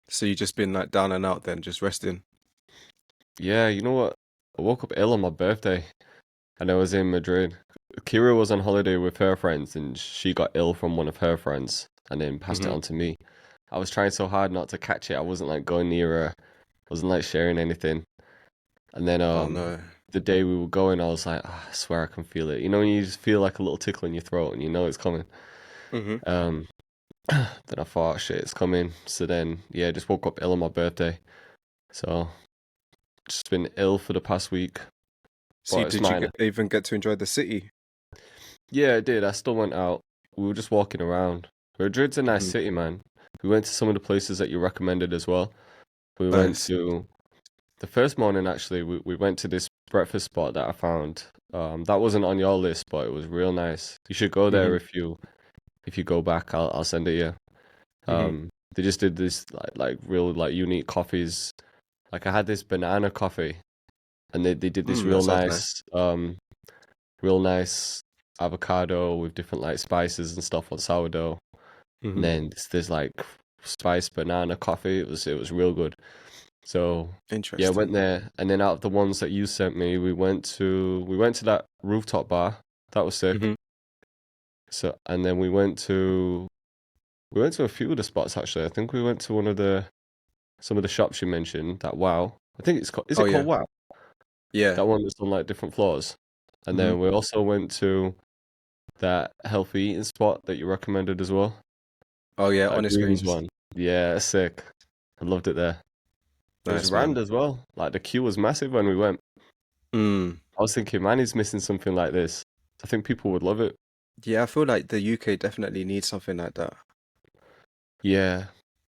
So you just been like down and out then, just resting. Yeah, you know what? I woke up ill on my birthday and I was in Madrid. Kira was on holiday with her friends and she got ill from one of her friends and then passed it Hmm. on to me. I was trying so hard not to catch it. I wasn't like going near her. I wasn't like sharing anything. And then Oh no. the day we were going, I was like, "Ah, I swear I can feel it. You know, when you just feel like a little tickle in your throat and you know it's coming. Hmm. Um, then I thought, shit, it's coming. So then, yeah, just woke up ill on my birthday. So just been ill for the past week, See, but it's did you minor. even get to enjoy the city? Yeah, I did. I still went out. We were just walking around. Madrid's a nice Hmm. city, man. We went to some of the places that you recommended as well. We went Nice. to the first morning actually. We went to this breakfast spot that I found. That wasn't on your list, but it was real nice. You should go there Hmm. if you go back. I'll send it you. Hmm. They just did this like real like unique coffees. Like I had this banana coffee, and they did this Mm, that sounds nice. real nice avocado with different like spices and stuff on sourdough. And Hmm. then there's like spiced banana coffee. It was real good. So yeah, went Interesting. there, and then out of the ones that you sent me, we went to that rooftop bar. That was sick. Hmm. So and then we went to a few of the spots actually. I think we went to one of the some of the shops you mentioned. That Wow, I think it's called. Is Oh it called yeah. Wow? Yeah. That one that's on like different floors. And Hmm. then we also went to that healthy eating spot that you recommended as well. Oh yeah. That Honest greens greens. one. Yeah, sick. I loved it there. It was Nice rammed man. as well. Like the queue was massive when we went. Mm. I was thinking, man, he's missing something like this. I think people would love it. Yeah, I feel like the UK definitely needs something like that. Yeah.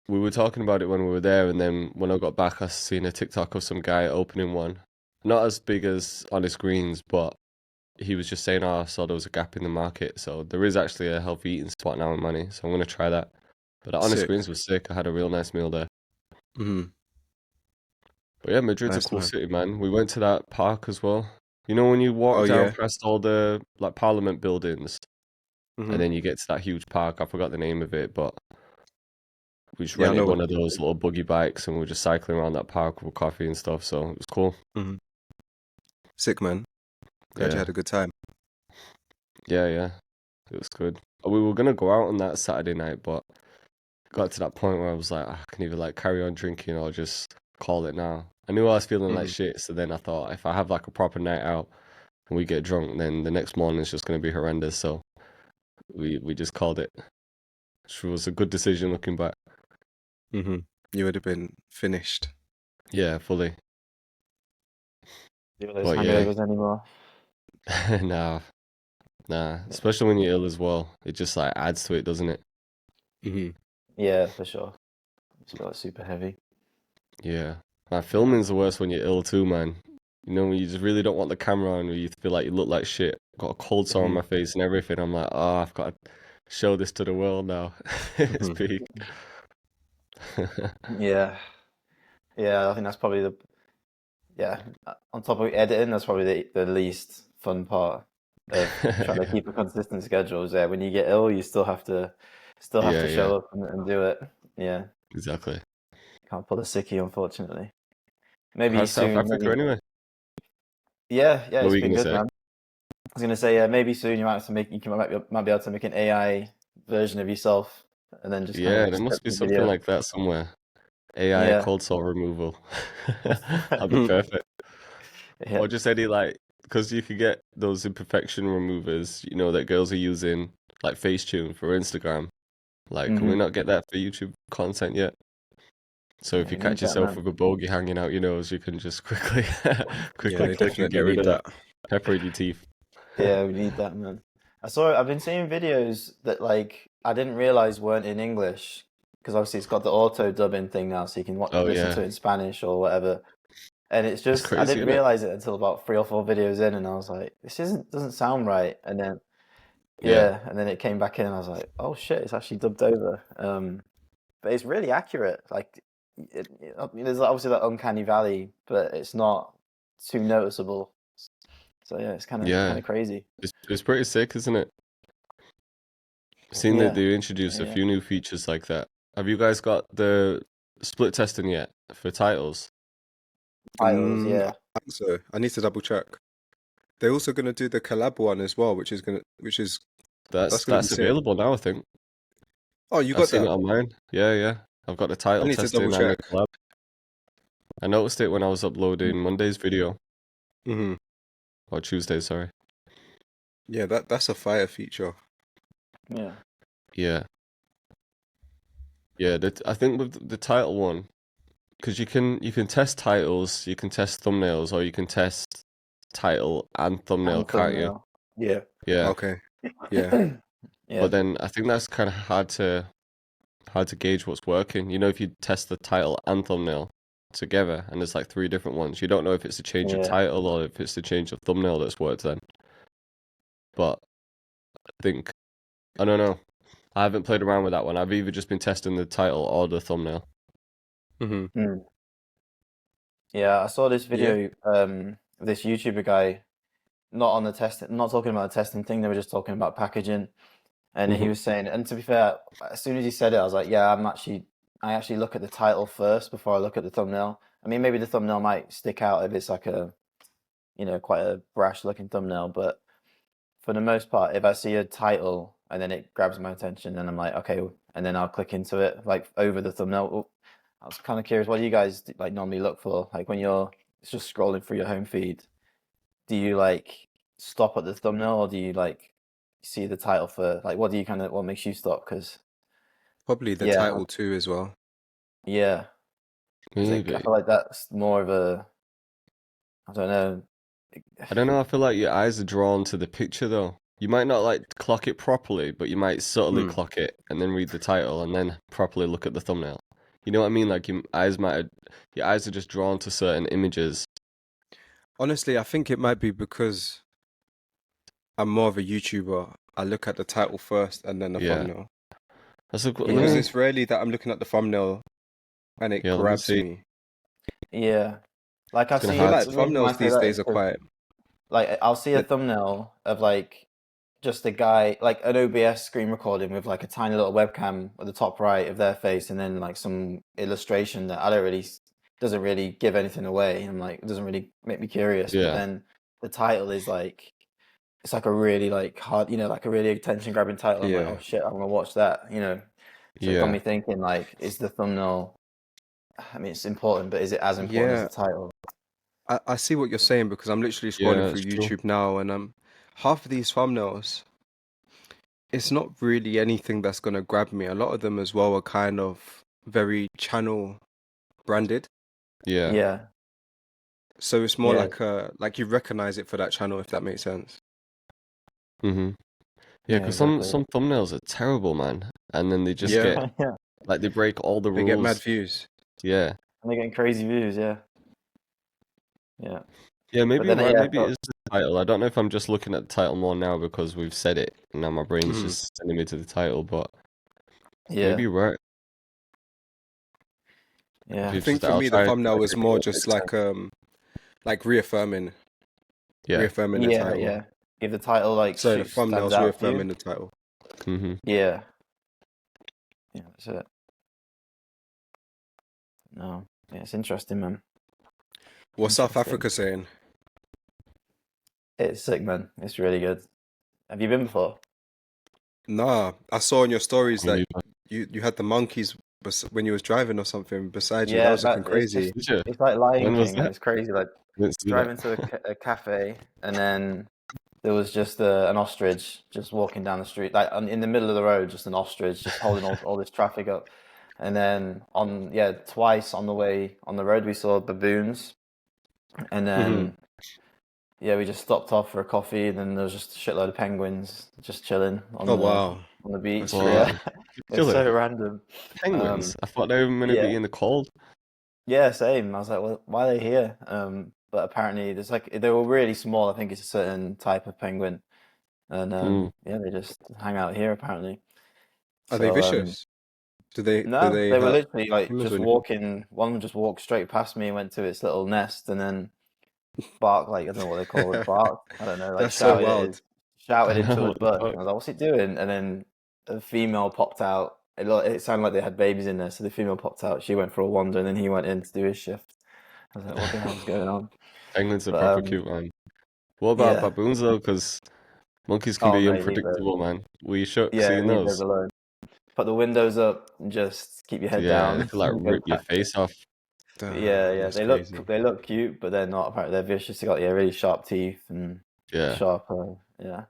We were talking about it when we were there, and then when I got back, I seen a TikTok of some guy opening one. Not as big as Honest Greens, but he was just saying, oh, I saw there was a gap in the market. So there is actually a healthy eating spot now in Manny. So I'm going to try that. But the Honest Sick. Greens was sick. I had a real nice meal there. Hmm. But yeah, Madrid's a Nice cool man. city, man. We went to that park as well. You know, when you walk Oh down yeah. past all the like Parliament buildings, Hmm. and then you get to that huge park. I forgot the name of it, but we just Yeah, I rented know what one of you those little buggy bikes and we were just cycling around that park with coffee and stuff. So it was cool. mean. Sick man. Glad you Yeah, had a good time. yeah, yeah. It was good. We were gonna go out on that Saturday night, but got to that point where I was like, "Ah, I can either like carry on drinking or just call it now." I knew I was feeling like Hmm. shit, so then I thought if I have like a proper night out and we get drunk, then the next morning is just gonna be horrendous. So we just called it, which was a good decision looking back. Hmm. You would have been finished. Yeah, fully. Do those But yeah, hangovers anymore. nah, nah. Yeah, Especially when you're ill as well, it just like adds to it, doesn't it? Hmm. yeah, for sure. Just feel like super heavy. Yeah. Like Yeah. filming's the worst when you're ill too, man. You know, when you just really don't want the camera on, or you feel like you look like shit. Got a cold sore on Hmm. my face and everything. I'm like, oh, I've got to show this to the world now. It's Hmm. peak. Yeah, yeah. I think that's probably the yeah. On top of editing, that's probably the least fun part of trying to Yeah, keep a consistent schedule. Is that when you get ill, you still have to yeah, yeah, show up and do it. Yeah, exactly. can't pull a sickie, unfortunately. Maybe How's South soon. Africa Maybe anyway? yeah, yeah. What were It's you been gonna good, say? man. I was gonna say maybe soon you might have to make you can, might be able to make an AI version of yourself and then just kind of Yeah, like there must script be the something video. like that somewhere. AI Yeah. cold sore removal. That'd be perfect. Yeah. Or just any like, because you could get those imperfection removers, that girls are using, like Facetune for Instagram. Like, can we Hmm. not get that for YouTube content yet? So if Yeah, you we need catch that, yourself man. with a bogey hanging out your nose, you can just quickly, Yeah, quickly they click and definitely get rid need of that that. pepper in your teeth. Yeah, we need that, man. I've been seeing videos that like I didn't realize weren't in English because obviously it's got the auto dubbing thing now, so you can Oh listen to yeah, it in Spanish or whatever. And it's it's just I crazy, didn't isn't it? realize it until about 3 or 4 videos in, and I was like, this isn't doesn't sound right. And then Yeah, yeah, and then it came back in, and I was like, oh shit, it's actually dubbed over. But it's really accurate. Like, there's obviously that uncanny valley, but it's not too noticeable. So yeah, it's kind yeah. of crazy. It's pretty sick, isn't it? I've seen that Yeah, they introduced a yeah. few new features like that. Have you guys got the split testing yet for titles? Titles, yeah. I think so. I need to double check. They're also gonna do the collab one as well, which is That's gonna be sick. available now, I think. Oh, you I've got seen it that? on mine. Yeah. I've got the I title need to double testing and the check. collab. I noticed it when I was uploading Monday's video Hmm. or Tuesday, sorry. Yeah, that's a fire feature. Yeah. Yeah. I think with the title one, because you can test titles, you can test thumbnails, or you can test title and thumbnail, And can't you? thumbnail. Yeah. Yeah. Okay. Yeah. Yeah. But then I think that's kind of hard to gauge what's working. You know, if you test the title and thumbnail together, and there's like 3 different ones, you don't know if it's a change of Yeah. title or if it's a change of thumbnail that's worked then. But I don't know. I haven't played around with that one. I've either just been testing the title or the thumbnail. Hmm. Yeah, I saw this video, this YouTuber guy, not talking about the testing thing, they were just talking about packaging. And he Mhm. was saying, and to be fair, as soon as he said it, I was like, yeah, I actually look at the title first before I look at the thumbnail. I mean, maybe the thumbnail might stick out if it's like quite a brash looking thumbnail, but for the most part, if I see a title and then it grabs my attention, then I'm like, okay, and then I'll click into it, like over the thumbnail. Oh, I was kind of curious, what do you guys like normally look for? Like when you're just scrolling through your home feed, do you like stop at the thumbnail or do you like see the title for like what makes you stop? Because Probably the yeah, title too as well. yeah, 'cause I Maybe. feel like that's more of a, I don't know. I don't know. I feel like your eyes are drawn to the picture though. You might not like clock it properly, but you might subtly clock it and then read the title and then properly look at the thumbnail. You know what I mean? Like your eyes are just drawn to certain images. Honestly, I think it might be because I'm more of a YouTuber. I look at the title first and then the Yeah. thumbnail. That's a Because it's rarely that I'm looking at the thumbnail and it Yeah, let me grabs see. me. Yeah, like I've It's gonna seen. I feel like The reason why I thumbnails say these that days is are 'cause, quite. like I'll see a thumbnail of like just a guy, like an OBS screen recording with like a tiny little webcam at the top right of their face, and then like some illustration that doesn't really give anything away. I'm like, it doesn't really make me curious. But Yeah. then the title is like, it's like a really like hard, like a really attention grabbing title. I'm like, Yeah. oh shit, I'm gonna watch that. So it got me thinking, like, is the thumbnail? I mean, it's important, but is it as important as Yeah. the title? I see what you're saying because I'm literally Yeah, scrolling through it's true. YouTube now and half of these thumbnails, it's not really anything that's gonna grab me. A lot of them as well are kind of very channel branded. Yeah. Yeah. So it's more Yeah. like you recognize it for that channel, if that makes sense. Mhm. Yeah, Yeah, because exactly. some thumbnails are terrible, man, and then they just Yeah. get Yeah. like they break all the They get mad rules. views. Yeah. And they're getting crazy views, yeah. Yeah. Yeah, maybe But you're then, right. yeah, Maybe it is the title. I don't know if I'm just looking at the title more now because we've said it, and now my brain's just sending me to the title. But maybe yeah. you're right. Yeah. I think for me the thumbnail was more just like reaffirming the Yeah, title. yeah. If the title like So the stands thumbnail's out to reaffirming you. the title. Mm-hmm. Yeah. Yeah, that's it. No. Yeah, it's interesting, man. What's South Interesting. Africa saying? It's sick, man. It's really good. Have you been before? Nah, I saw in your stories that you had the monkeys when you was driving or something beside you. That Yeah, was looking it's crazy. it's like Lion When was King, and that? it's crazy. Like Didn't see driving that. to a cafe, and then there was just an ostrich just walking down the street, like in the middle of the road, just an ostrich just holding all this traffic up. And then twice on the way on the road we saw baboons, and then we just stopped off for a coffee, and then there was just a shitload of penguins just chilling on on the beach. That's Yeah, it's Chilling. so random. Penguins. I thought they were meant to be in the cold. Yeah, same. I was like, well, why are they here? But apparently there's like they were really small. I think it's a certain type of penguin, and they just hang out here apparently. Are they vicious? Do they No, they were hurt literally like humans just or anything? walking. One of them just walked straight past me and went to its little nest, and then barked, like I don't know what they call it, barked. I don't know, like That's so wild. shouted into a What the bush. fuck? And I was like, "What's it doing?" And then a female popped out it sounded like they had babies in there. So the female popped out. She went for a wander, and then he went in to do his shift. I was like, what the hell's going on? Penguins are But proper cute, man. What about yeah. baboons though? Because monkeys can Oh be mate, leave those. unpredictable, man. Were you shook Yeah, seeing leave those those? alone. Put the windows up and just keep your head Yeah, they down. could like Go rip your back. face off. Yeah, yeah. That's crazy. They look cute, but they're not. Apparently, they're vicious. They got really sharp teeth and Yeah. sharp. Yeah.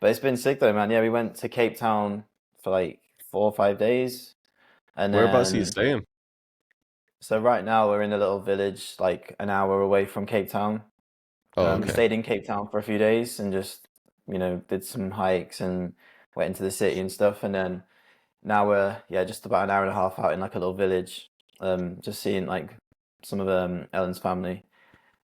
But it's been sick though, man. Yeah, we went to Cape Town for like 4 or 5 days, and Whereabouts are you then staying? so right now we're in a little village like an hour away from Cape Town. Oh, We okay. stayed in Cape Town for a few days and just did some hikes and went into the city and stuff, and then now we're just about an hour and a half out in like a little village, just seeing like some of Ellen's family,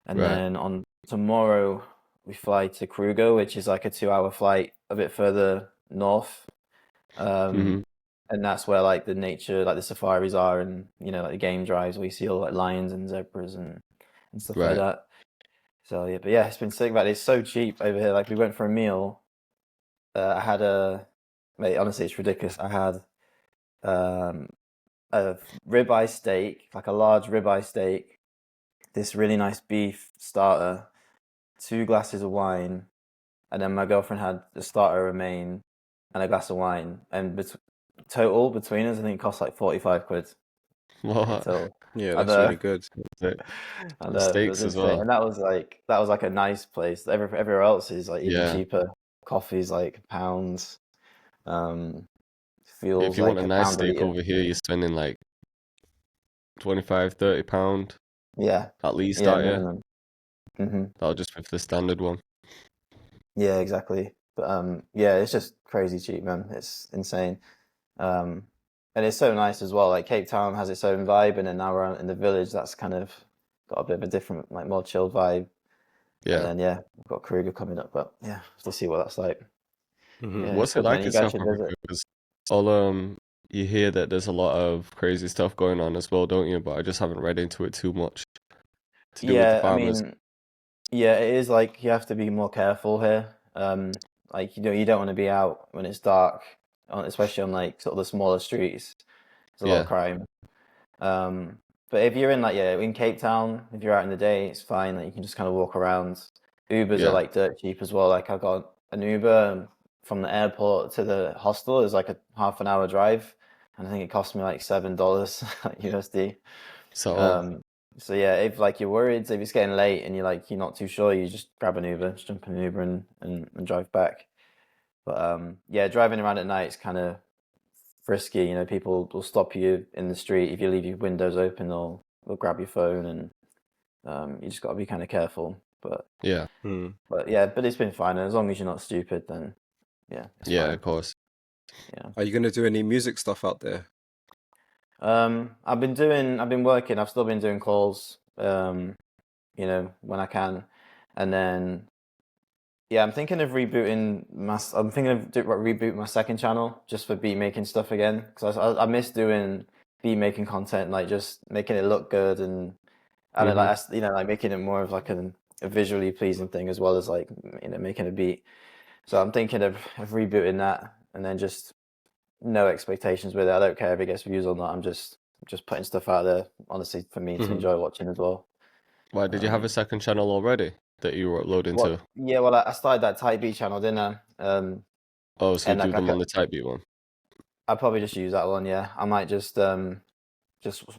and Right. then on tomorrow we fly to Kruger, which is like a 2 hour flight a bit further north. Um, hmm and that's where like the nature, like the safaris are, and like the game drives where you see all like lions and zebras and stuff like Right. that. So yeah, but yeah, it's been sick. But it's so cheap over here. Like we went for a meal. I had mate, honestly, it's ridiculous. I had um, a ribeye steak, like a large ribeye steak, this really nice beef starter, 2 glasses of wine, and then my girlfriend had the starter, a main, and a glass of wine. And total between us, I think it cost like 45 quid in What? total. Yeah, I that's know, really good. The I the know, it was steaks as insane. well. And that was like a nice place. Everywhere else is like even Yeah. cheaper. Coffee's like pounds. Um, If fuel's you want like a a nice pound a steak liter. over here, you're spending like 25, 30 pound Yeah, at least, yeah, aren't you? minimum. Hmm. That'll just be for the standard one. Yeah, exactly. But yeah, it's just crazy cheap, man. It's insane. Um, and it's so nice as well. Like Cape Town has its own vibe, and then now we're in the village. That's kind of got a bit of a different, like more chilled vibe. And Yeah. then yeah, we've got Kruger coming up, but yeah, we'll see what that's like. Hmm Yeah, it's What's it good, man. like You in guys South should Africa? visit. Because all you hear that there's a lot of crazy stuff going on as well, don't you? But I just haven't read into it too much to do with the Yeah, I farmers. mean, yeah, it is like you have to be more careful here. Like you don't want to be out when it's dark, especially on like sort of the smaller streets. There's a lot of Yeah. crime. Um, but if you're in like in Cape Town, if you're out in the day, it's fine. Like you can just kind of walk around. Ubers are Yeah. like dirt cheap as well. Like I got an Uber from the airport to the hostel is like a half an hour drive, and I think it cost me like $7 USD. So, Um, so yeah, if like you're worried, if it's getting late and you're not too sure, you just grab an Uber, just jump in an Uber and drive back. But yeah, driving around at night is kind of frisky. People will stop you in the street if you leave your windows open. They'll grab your phone, and you just got to be kind of careful. But yeah. Mm. yeah, but it's been fine. And as long as you're not stupid, then yeah, it's Yeah, fine. of course. Yeah. Are you gonna do any music stuff out there? I've been working. I've still been doing calls. When I can, and then yeah, I'm thinking of rebooting reboot my second channel just for beat making stuff again, because I miss doing beat making content, like just making it look good, and I don't hmm like like making it more of like a visually pleasing thing as well as like making a beat. So I'm thinking of rebooting that, and then just no expectations with it. I don't care if it gets views or not. I'm just putting stuff out there, honestly, for me to Hmm enjoy watching as well. Why, did you have a Um, second channel already that you were uploading What? to? Yeah, well, I started that Type B channel, didn't I? Oh, so you And do like them on the type beat one. I'll probably just use that one. Yeah, I might just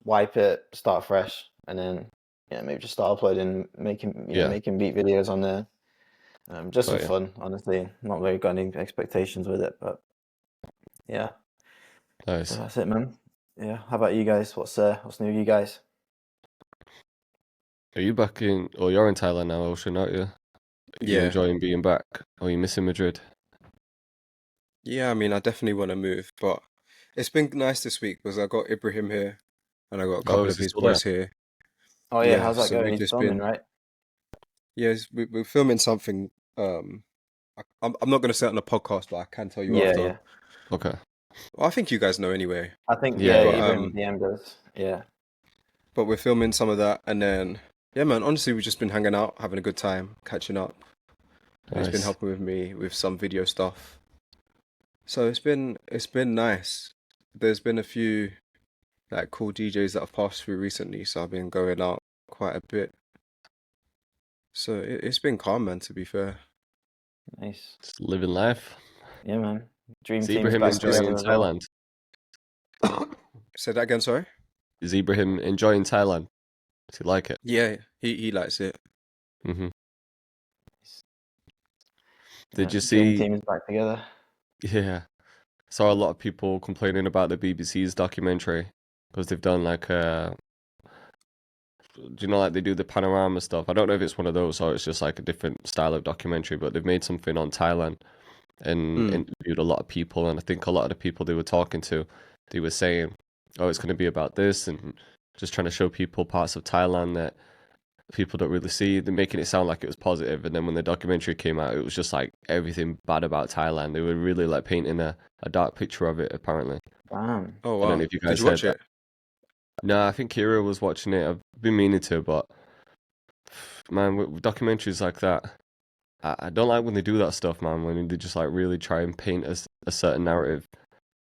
wipe it, start fresh, and then maybe just start uploading, Yeah. making beat videos on there. Just for Got you. fun, honestly. Not really got any expectations with it, but yeah. So Nice. that's it, man. Yeah. How about you guys? What's new with you guys? Are you back in, or you're in Thailand now, Ocean, aren't you? Are you Yeah, enjoying being back? Or are you missing Madrid? yeah. I mean, I definitely want to move, but it's been nice this week because I got Ibrahim here, and I got a Oh, couple is of he his still there? boys here. Oh yeah, Yeah, how's that so going? we've He's just filming, been. right? Yes, we're filming something. I'm not gonna say it on the podcast, but I can tell you Yeah, after. yeah. Okay. Well, I think you guys know anyway. I think Yeah, yeah, But yeah. Ibrahim DM does. Yeah. but we're filming some of that, and then yeah, man. Honestly, we've just been hanging out, having a good time, catching up. And he's been Nice. helping with me with some video stuff. So it's been nice. there's been a few like cool DJs that have passed through recently, so I've been going out quite a bit. So it's been calm, man, to be fair. Nice. Just living life. Yeah, man. Dream Is team's Ibrahim back enjoying together as well. Thailand? Say that again, sorry? Is Ibrahim enjoying Thailand? Does he like it? Yeah, he likes it. hmm Yeah, Did you dream see? team is back together. Yeah, saw a lot of people complaining about the BBC's documentary because they've done like do you know, like they do the panorama stuff? I don't know if it's one of those or it's just like a different style of documentary, but they've made something on Thailand and Mm, interviewed a lot of people, and I think a lot of the people they were talking to, they were saying, "Oh, it's going to be about this," and just trying to show people parts of Thailand that people don't really see. They're making it sound like it was positive, and then when the documentary came out, it was just like everything bad about Thailand. They were really like painting a dark picture of it, apparently. Damn. oh I don't know wow. if you Did guys you heard watch that. it? No, I think Kira was watching it. I've been meaning to, but man, with documentaries like that, I don't like when they do that stuff, man. When they just like really try and paint a certain narrative.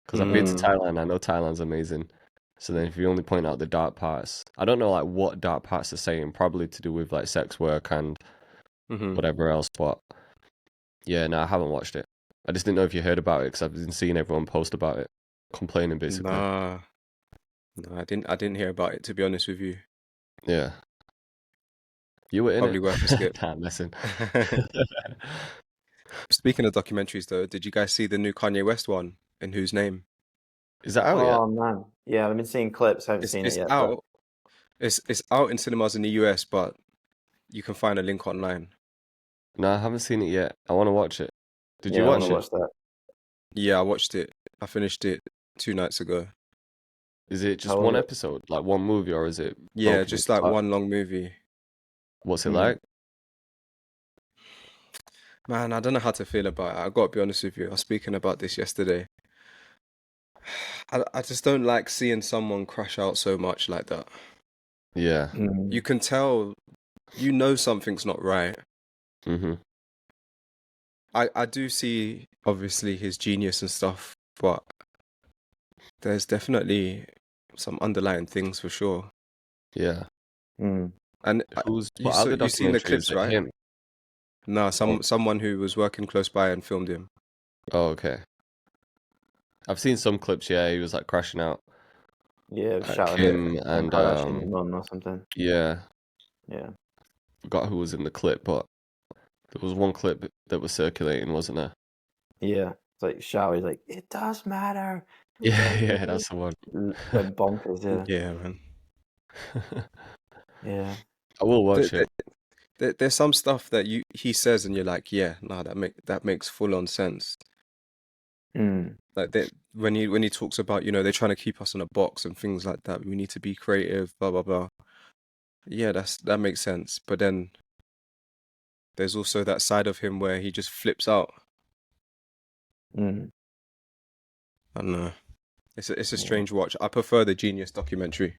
Because I've been to Mm, Thailand, I know Thailand's amazing. So then, if you only point out the dark parts, I don't know like what dark parts they're saying. Probably to do with like sex work and mm-hmm. whatever else. But yeah, no, I haven't watched it. I just didn't know if you heard about it because I've been seeing everyone post about it, complaining basically. Nah, no, I didn't hear about it, to be honest with you. Yeah, you were in Probably it. worth a skip. Nah, listen. Speaking of documentaries, though, did you guys see the new Kanye West one? In Whose Name? Is that out yet? Oh man. Yeah, I've been seeing clips. I haven't It's seen it it's yet, but out. It's out in cinemas in the US, but you can find a link online. No, I haven't seen it yet. I want to watch it. Did you yeah, I want watch to it? watch that. Yeah, I watched it. I finished it 2 nights ago. Is it just How one was it? episode, like one movie, or is it Yeah, broken just into like parts? one long movie. What's it Hmm. like? Man, I don't know how to feel about it. I gotta be honest with you. I was speaking about this yesterday. I just don't like seeing someone crash out so much like that. Yeah. You can tell, you know something's not right. hmm I do see obviously his genius and stuff, but there's definitely some underlying things for sure. Yeah. Mm. And What other you seen the documentary is clips, it? right? Him? No, Oh, someone who was working close by and filmed him. oh, okay. I've seen some clips. Yeah, he was like crashing out Yeah, at shouting at Kim Kim and Kardashian's mum or something. yeah, Yeah. forgot who was in the clip, but there was one clip that was circulating, wasn't there? Yeah. It's like shouting, like, it does matter. Yeah, Like, yeah, that's the one. went bonkers, yeah. Yeah, man. Yeah. I will There, watch it. there's some stuff that he says and you're like, yeah, no, that makes full on sense. Mm. Like that when he talks about, they're trying to keep us in a box and things like that. We need to be creative, blah blah blah. Yeah, that makes sense. But then there's also that side of him where he just flips out. Mm. I don't know. It's a Yeah. strange watch. I prefer the Genius documentary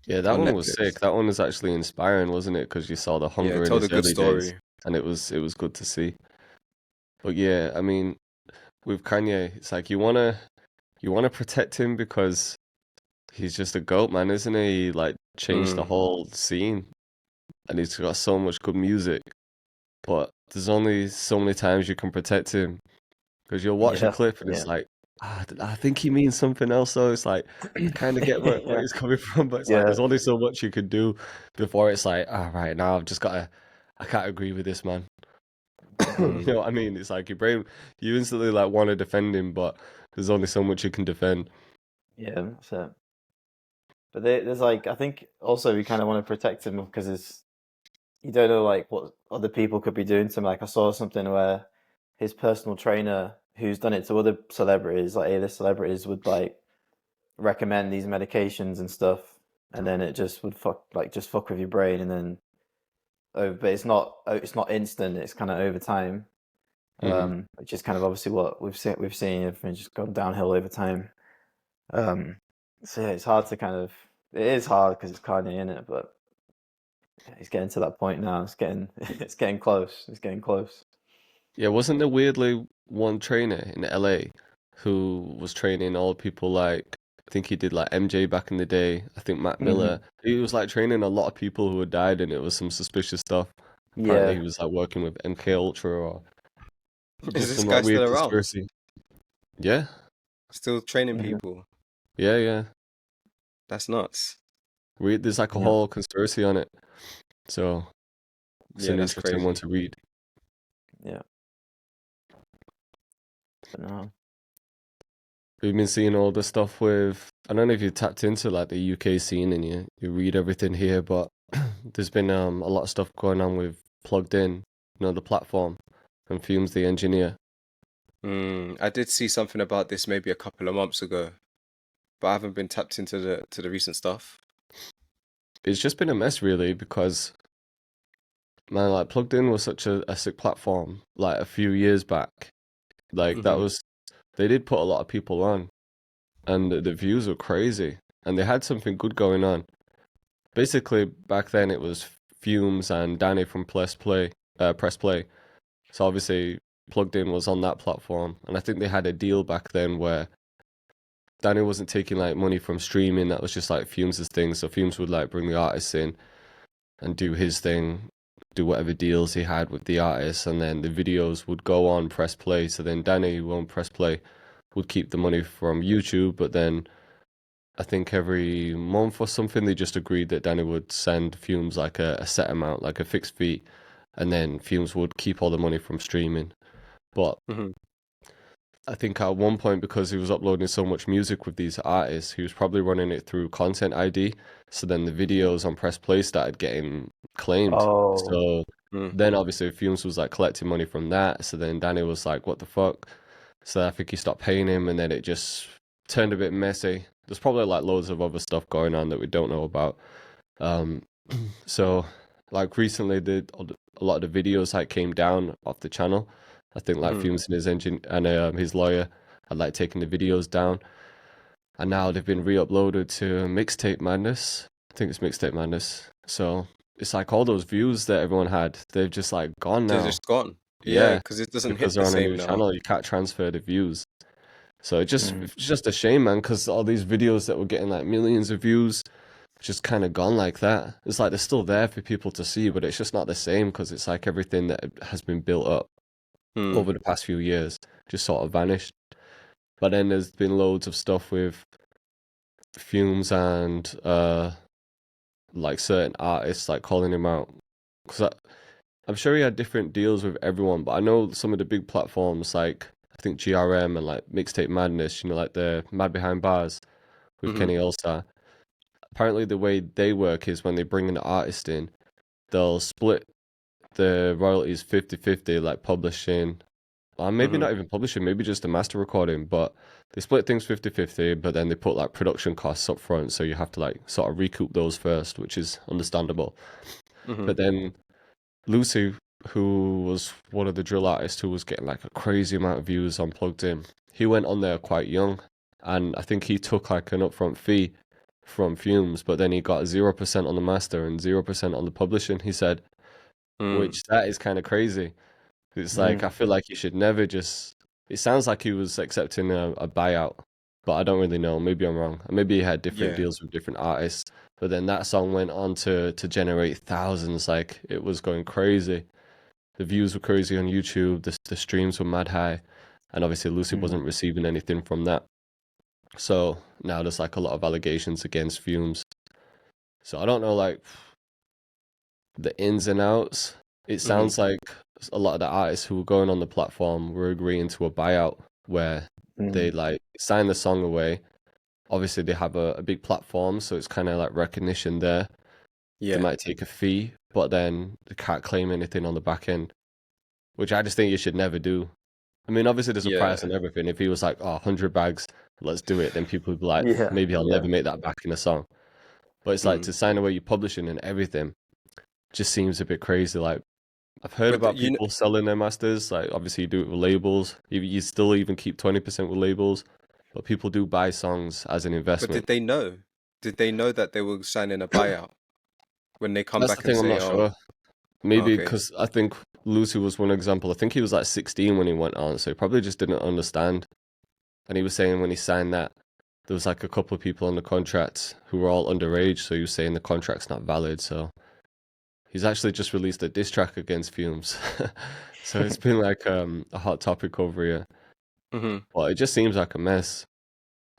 Yeah, that on one was Netflix. sick. That one was actually inspiring, wasn't it? Because you saw the Yeah, hunger it in told his a good early days, story. and it was good to see. But yeah, I mean, with Kanye, it's like you wanna protect him because he's just a goat, man, isn't he? He like changed the Mm, whole scene, and he's got so much good music. But there's only so many times you can protect him because you'll watch a Yeah. clip and Yeah. it's like, I think he means something else. Though it's like I kind of get where Yeah. he's coming from, but it's like Yeah. there's only so much you can do before it's like, all right, now I've just gotta, I can't agree with this man. You mm. know what I mean? It's like you instantly like want to defend him, but there's only so much you can defend. Yeah, that's it. But there's like, I think also we kind of want to protect him because you don't know like what other people could be doing to him. Like I saw something where his personal trainer, who's done it to other celebrities, like A-list celebrities, would like recommend these medications and stuff, and then it just would just fuck with your brain, and then but it's not instant. It's kind of over time, which is kind of obviously what we've seen everything just gone downhill over time. So yeah, it's hard to kind of it is hard because it's Kanye in it, but he's getting to that point now. It's getting it's getting close. It's getting close. Yeah, wasn't there weirdly one trainer in LA who was training all people like, I think he did like MJ back in the day. I think Matt Miller. He was like training a lot of people who had died, and it was some suspicious stuff. Apparently, Yeah. he was like working with MK Ultra or Is just this some guy like still weird around? conspiracy. Yeah, Still training Mhm. people? yeah. That's nuts. There's like a Yeah. whole conspiracy on it, so it's Yeah, an that's interesting one crazy. to read. Yeah. But no. We've been seeing all the stuff with. I don't know if you tapped into like the UK scene and you read everything here, but there's been a lot of stuff going on with Plugged In, the platform, and Fumes The Engineer. I did see something about this maybe a couple of months ago, but I haven't been tapped into the recent stuff. It's just been a mess really because man, like Plugged In was such a sick platform like a few years back. Like that Hmm. was they did put a lot of people on, and the views were crazy, and they had something good going on. Basically, back then it was Fumes and Danny from Press Play. So obviously, Plugged In was on that platform, and I think they had a deal back then where Danny wasn't taking like money from streaming. That was just like Fumes' thing. So Fumes would like bring the artists in and do his thing, do whatever deals he had with the artists, and then the videos would go on Press Play. So then Danny, who owned Press Play, would keep the money from YouTube, but then I think every month or something, they just agreed that Danny would send Fumes like a set amount, like a fixed fee, and then Fumes would keep all the money from streaming. But Hmm. I think at one point, because he was uploading so much music with these artists, he was probably running it through Content ID. So then the videos on Press Play started getting claimed. Oh. So Mm. then obviously Fumes was like collecting money from that. So then Danny was like, what the fuck? So I think he stopped paying him, and then it just turned a bit messy. There's probably like loads of other stuff going on that we don't know about. Um, so like recently, a lot of the videos like came down off the channel. I think like Mhm. Fumes and his lawyer had like taken the videos down, and now they've been re-uploaded to Mixtape Madness. I think it's Mixtape Madness. So it's like all those views that everyone had, they've just like gone They're now. just gone. Yeah, Yeah, because it doesn't because hit the they're on a same new now. channel, you can't transfer the views. So Mm. it's just a shame, man, because all these videos that were getting like millions of views just kind of gone like that. It's like they're still there for people to see, but it's just not the same because it's like everything that has been built up Hmm. over the past few years just sort of vanished. But then there's been loads of stuff with Fumes and like certain artists like calling him out. Because I'm sure he had different deals with everyone, but I know some of the big platforms like I think GRM and like Mixtape Madness, like the Mad Behind Bars with Hmm. Kenny Allstar. Apparently, the way they work is when they bring an artist in, they'll split the royalties 50-50, like publishing, or maybe Hmm. not even publishing, maybe just a master recording, but they split things 50-50, but then they put like production costs up front, so you have to like sort of recoup those first, which is understandable. Hmm. But then Lucy, who was one of the drill artists who was getting like a crazy amount of views on Plugged In, he went on there quite young, and I think he took like an upfront fee from Fumes, but then he got 0% on the master and 0% on the publishing, he said, Mm. which that is kind of crazy. It's like, I Mm. feel like you should never just, it sounds like he was accepting a buyout, but I don't really know. Maybe I'm wrong. Maybe he had different Yeah. deals with different artists, but then that song went on to generate thousands. Like it was going crazy. The views were crazy on YouTube. The streams were mad high, and obviously Lucy Mm. wasn't receiving anything from that. So now there's like a lot of allegations against Fumes. So I don't know like the ins and outs. It Hmm. sounds like a lot of the artists who were going on the platform were agreeing to a buyout where they Mm. like sign the song away. Obviously, they have a big platform, so it's kind of like recognition there. They Yeah. might take a fee, but then they can't claim anything on the back end, which I just think you should never do. I mean, obviously, there's a price Yeah. on everything. If he was like, oh, 100 bags, let's do it, then people would be like, Yeah. maybe I'll Yeah. never make that back in a song. But it's like Mm. to sign away your publishing and everything just seems a bit crazy. Like, I've heard But about people selling their masters. Like, obviously, you do it with labels. You still even keep 20% with labels, but people do buy songs as an but investment. did they know? Did they know that they were signing a buyout when they come That's the back and thing. I'm say, not "Oh, sure. Maybe okay, because I think Lucy was one example. I think he was like 16 when he went on, so he probably just didn't understand. And he was saying when he signed that, there was like a couple of people on the contract who were all underage, so he was saying the contract's not valid. So he's actually just released a diss track against Fumes. So it's been like a hot topic over here. Hmm. But it just seems like a mess.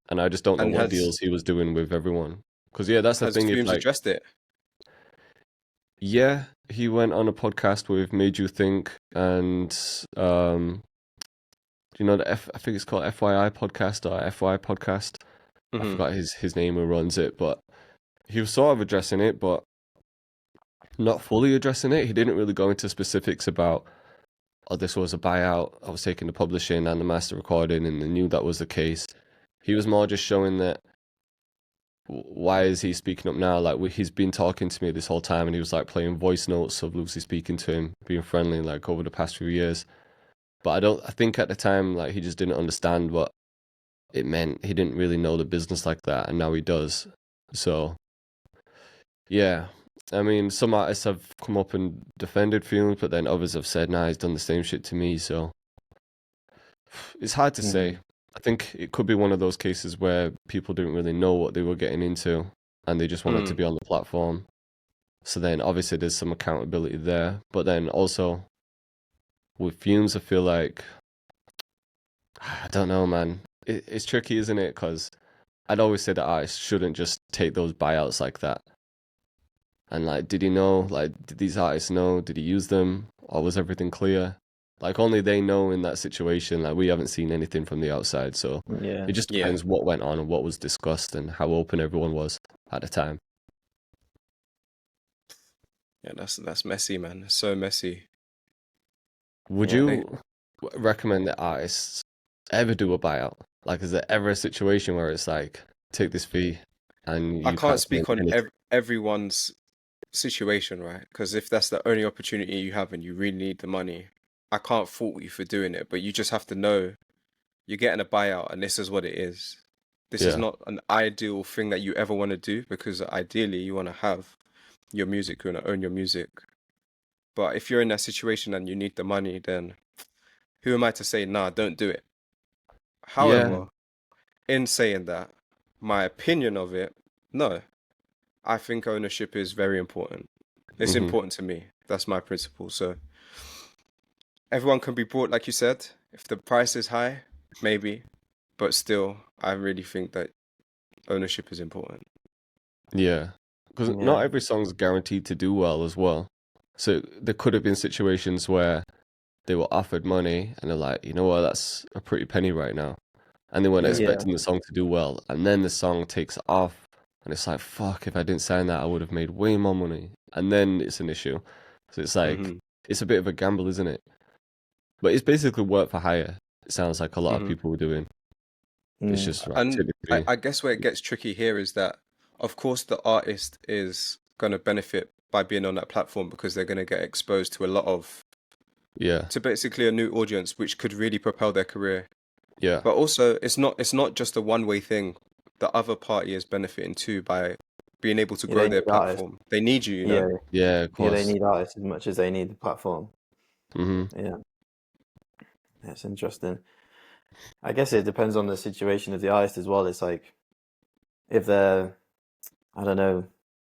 And I just don't know And what deals he was doing with everyone. Because, yeah, that's the has thing. If Fumes like, addressed it? yeah, he went on a podcast with Made You Think and, you know, I think it's called FYI podcast or FY podcast. I Hmm. forgot his name who runs it, but he was sort of addressing it, but not fully addressing it. He didn't really go into specifics about, oh, this was a buyout. I was taking the publishing and the master recording, and they knew that was the case. He was more just showing that why is he speaking up now? Like he's been talking to me this whole time, and he was like playing voice notes of Lucy speaking to him, being friendly, like over the past few years. But I think at the time, like he just didn't understand what it meant. He didn't really know the business like that, and now he does. So, yeah. I mean, some artists have come up and defended Fumes, but then others have said, nah, he's done the same shit to me. So it's hard to say. I think it could be one of those cases where people didn't really know what they were getting into and they just wanted to be on the platform. So then obviously there's some accountability there. But then also with Fumes, I feel like, I don't know, man. It's tricky, isn't it? Because I'd always say that artists shouldn't just take those buyouts like that. And like, did he know? Like, did these artists know? Did he use them? Or was everything clear? Like, only they know in that situation. Like, we haven't seen anything from the outside. So Yeah. it just depends what went on and what was discussed and how open everyone was at the time. Yeah, that's messy, man. It's so messy. Would you recommend that artists ever do a buyout? Like, is there ever a situation where it's like, take this fee and I you can't can't say speak on anything? everyone's situation, right? Because if that's the only opportunity you have and you really need the money, I can't fault you for doing it, but you just have to know you're getting a buyout and this is what it is. This is Yeah. not an ideal thing that you ever want to do because ideally you want to have your music, you want to own your music. But if you're in that situation and you need the money, then who am I to say, nah, don't do it? Yeah. However, in saying that, my opinion of it, no, I think ownership is very important. It's Hmm. important to me. That's my principle. So everyone can be bought, like you said. If the price is high, maybe, but still, I really think that ownership is important. Yeah. Because not every song's guaranteed to do well as well. So there could have been situations where they were offered money and they're like, you know what, that's a pretty penny right now. And they weren't Yeah. expecting the song to do well. And then the song takes off and it's like, fuck, if I didn't sign that, I would have made way more money. And then it's an issue. So it's like, Mhm. it's a bit of a gamble, isn't it? But it's basically work for hire. It sounds like a lot of Mhm. people were doing. It's just like, And typically, I guess where it gets tricky here is that, of course, the artist is going to benefit by being on that platform because they're going to get exposed to a lot of, yeah, to basically a new audience, which could really propel their career. yeah, But also, it's not just a one-way thing. The other party is benefiting too by being able to Yeah, grow they their need artists. platform. They need you, you Yeah, know? yeah, of yeah, they course. need artists as much as they need the platform. Hmm. Yeah, that's interesting. I guess it depends on the situation of the artist as well. It's like if they're, I don't know,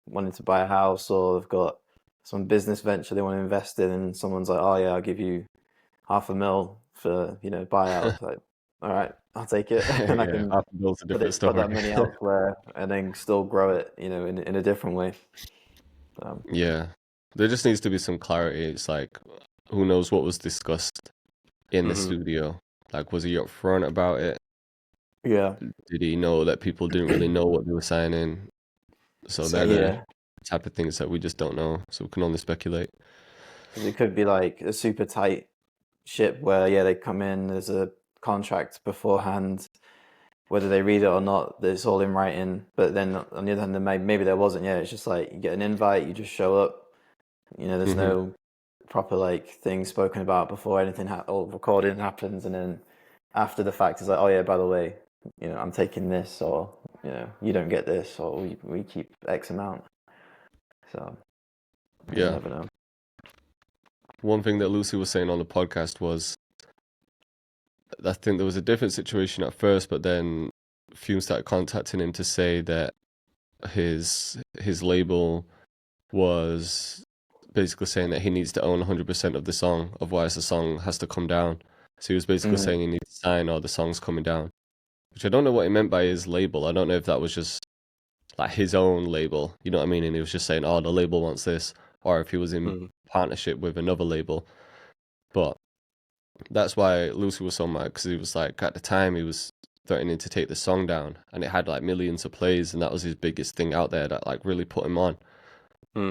wanting to buy a house or they've got some business venture they want to invest in, and someone's like, "Oh yeah, I'll give you $500,000 for buyout." It's like, all right, I'll take it, and I Yeah, can after build's a different put that story. money elsewhere and then still grow it, in a different way. Yeah, there just needs to be some clarity. It's like, who knows what was discussed in the Hmm. studio? Like, was he upfront about it? Yeah, Did he know that people didn't really know what they were signing? So they're the yeah, type of things that we just don't know. So we can only speculate. because it could be like a super tight ship where they come in, there's a contract beforehand, whether they read it or not, it's all in writing. But then on the other hand, maybe there wasn't. Yeah, it's just like you get an invite, you just show up. There's Hmm. no proper thing spoken about before anything or recording happens, and then after the fact, it's like, oh yeah, by the way, I'm taking this, or you don't get this, or we keep X amount. So you Yeah. never know. One thing that Lucy was saying on the podcast was I think there was a different situation at first, but then Fumes started contacting him to say that his label was basically saying that he needs to own 100% of the song, otherwise the song has to come down. So he was basically saying he needs to sign or the song's coming down, which I don't know what he meant by his label. I don't know if that was just like his own label, you know what I mean? And he was just saying, oh, the label wants this, or if he was in partnership with another label. But that's why Lucy was so mad, because he was like, at the time, he was threatening to take the song down, and it had like millions of plays, and that was his biggest thing out there that like really put him on.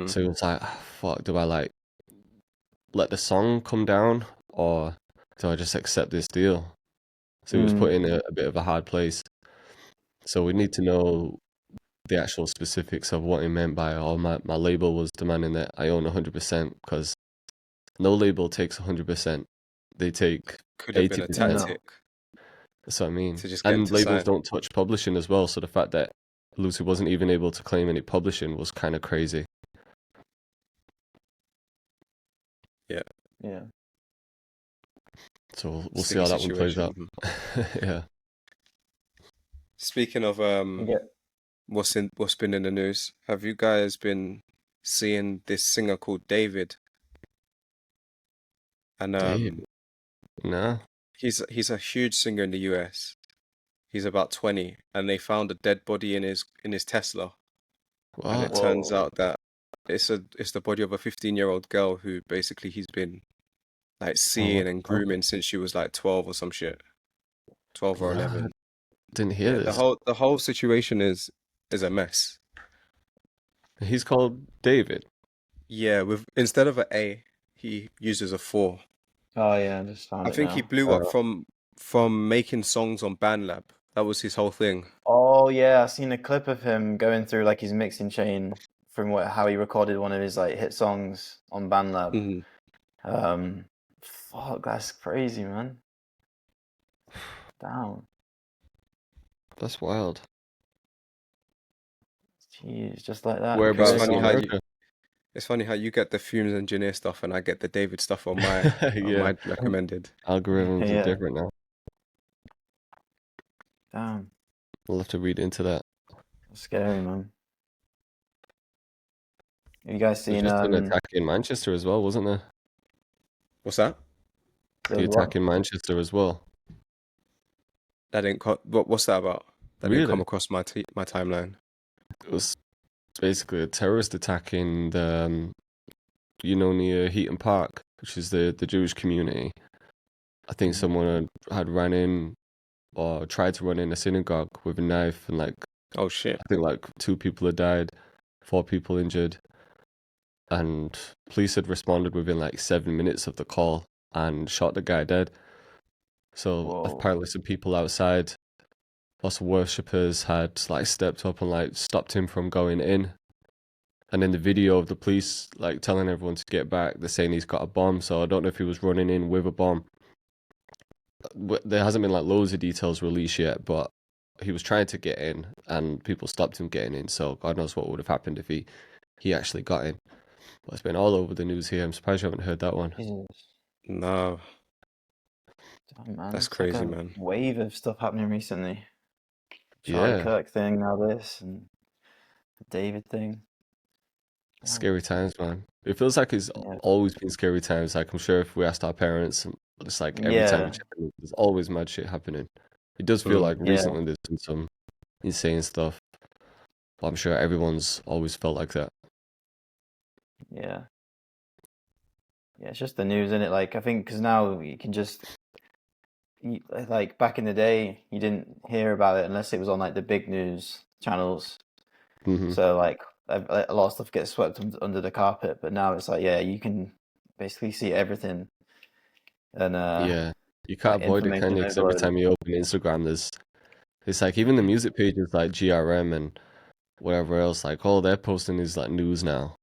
So he was like, fuck, do I like let the song come down, or do I just accept this deal? So he was put in a bit of a hard place. So we need to know the actual specifics of what he meant by, oh, my label was demanding that I own 100%, because no label takes 100%. They take Could have been a 80%. tactic That's what I mean. to just get him And to labels sign. don't touch publishing as well, so the fact that Lucy wasn't even able to claim any publishing was kind of crazy. Yeah. So we'll see Sticky how that one plays out. situation. Yeah. Speaking of what's been in the news, have you guys been seeing this singer called David? And David? No. he's a huge singer in the US. He's about 20, and they found a dead body in his Tesla. And it What? turns out that it's the body of a 15-year-old girl who basically he's been like seeing and grooming since she was like 12 or some shit. 12 or 11. Didn't hear Yeah, this. the whole situation is a mess. He's called David. Yeah, with instead of an A, he uses a 4. Oh yeah, I just found I it think now. he blew up from making songs on BandLab. That was his whole thing. Oh yeah, I seen a clip of him going through like his mixing chain from how he recorded one of his like hit songs on BandLab. Fuck, that's crazy, man. Damn. That's wild. Jeez, just like that. Whereabouts It's in funny how America? It's funny how you get the Fumes Engineer stuff and I get the David stuff on my Yeah. recommended. Algorithms Yeah. are different now. Damn. We'll have to read into that. Scary, man. Have you guys There's seen just an attack in Manchester as well, wasn't there? What's that? The attack in Manchester as well. That didn't what's that about? That didn't come Really? across my timeline. It was basically a terrorist attack in the, near Heaton Park, which is the Jewish community. I think someone had ran in or tried to run in a synagogue with a knife, and like, Oh shit. I think like 2 people had died, 4 people injured, and police had responded within like 7 minutes of the call and shot the guy dead. So Whoa. apparently some people outside, lots of worshippers, had like stepped up and like stopped him from going in. And in the video of the police like telling everyone to get back, they're saying he's got a bomb. So I don't know if he was running in with a bomb. There hasn't been like loads of details released yet, but he was trying to get in and people stopped him getting in. So God knows what would have happened if he actually got in. But it's been all over the news here. I'm surprised you haven't heard that one. Jesus. No. Damn, man. That's It's crazy, like a man. wave of stuff happening recently. Charlie Yeah. Kirk thing, now this, and the David thing. Damn. Scary times, man. It feels like it's always been scary times. Like, I'm sure if we asked our parents, it's like every time we check in, there's always mad shit happening. It does feel like recently there's been some insane stuff. But I'm sure everyone's always felt like that. Yeah. Yeah, it's just the news, isn't it? Like, I think because now you can just, like, back in the day, you didn't hear about it unless it was on, like, the big news channels. So, like, a lot of stuff gets swept under the carpet, but now it's like, yeah, you can basically see everything. And, Yeah, you can't like, avoid it, can you? information 'Cause every overload. time you open Instagram, it's like even the music pages like GRM and whatever else, like all they're posting is like news now.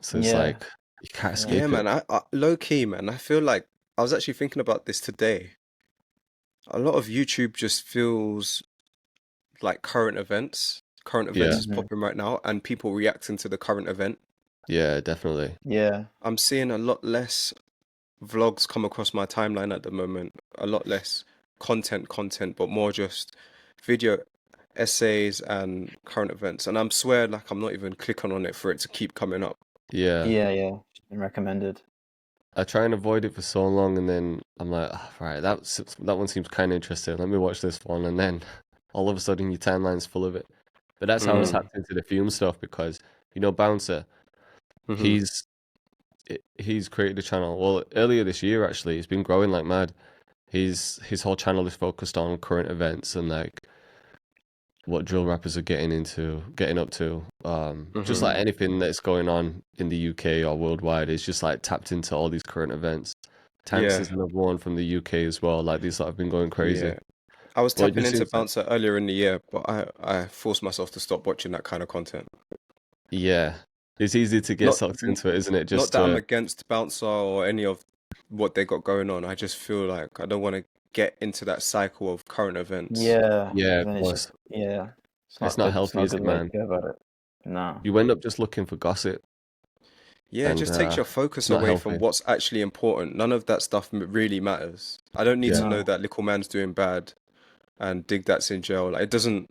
So it's Yeah. like you can't escape Yeah, it. man. I low key, man. I feel like I was actually thinking about this today. A lot of YouTube just feels like current events. Current events is popping right now, and people reacting to the current event. Yeah, definitely. Yeah. I'm seeing a lot less vlogs come across my timeline at the moment. A lot less content, but more just video essays and current events. And I'm swear like I'm not even clicking on it for it to keep coming up. Yeah. Yeah. Been recommended. I try and avoid it for so long, and then I'm like, right, that one seems kind of interesting. Let me watch this one, and then all of a sudden your timeline's full of it. But that's how I was tapped into the Fumes stuff because Bouncer, Mhm. he's created a channel. Well, earlier this year actually, he's been growing like mad. His whole channel is focused on current events and like what drill rappers are getting up to. Just like anything that's going on in the UK or worldwide is just like tapped into all these current events. Tanks Yeah. is another one from the UK as well. Like these that have been going crazy. Yeah. I was But it tapping just into seems like, Bouncer earlier in the year, but I forced myself to stop watching that kind of content. yeah, it's easy to get Not sucked into it, isn't it? not Just that I'm to against Bouncer or any of what they got going on. I just feel like I don't want to get into that cycle of current events. Yeah. yeah, of Then it's course. just It's It's not not good. It's healthy, not a is good it, way to man? go about it. No. You end up just looking for gossip, Yeah, it and just takes your it's focus not away from healthy. what's actually important. None of that stuff really matters. I don't need Yeah, to know No. that little man's doing bad and Dig That's in jail. Like it doesn't.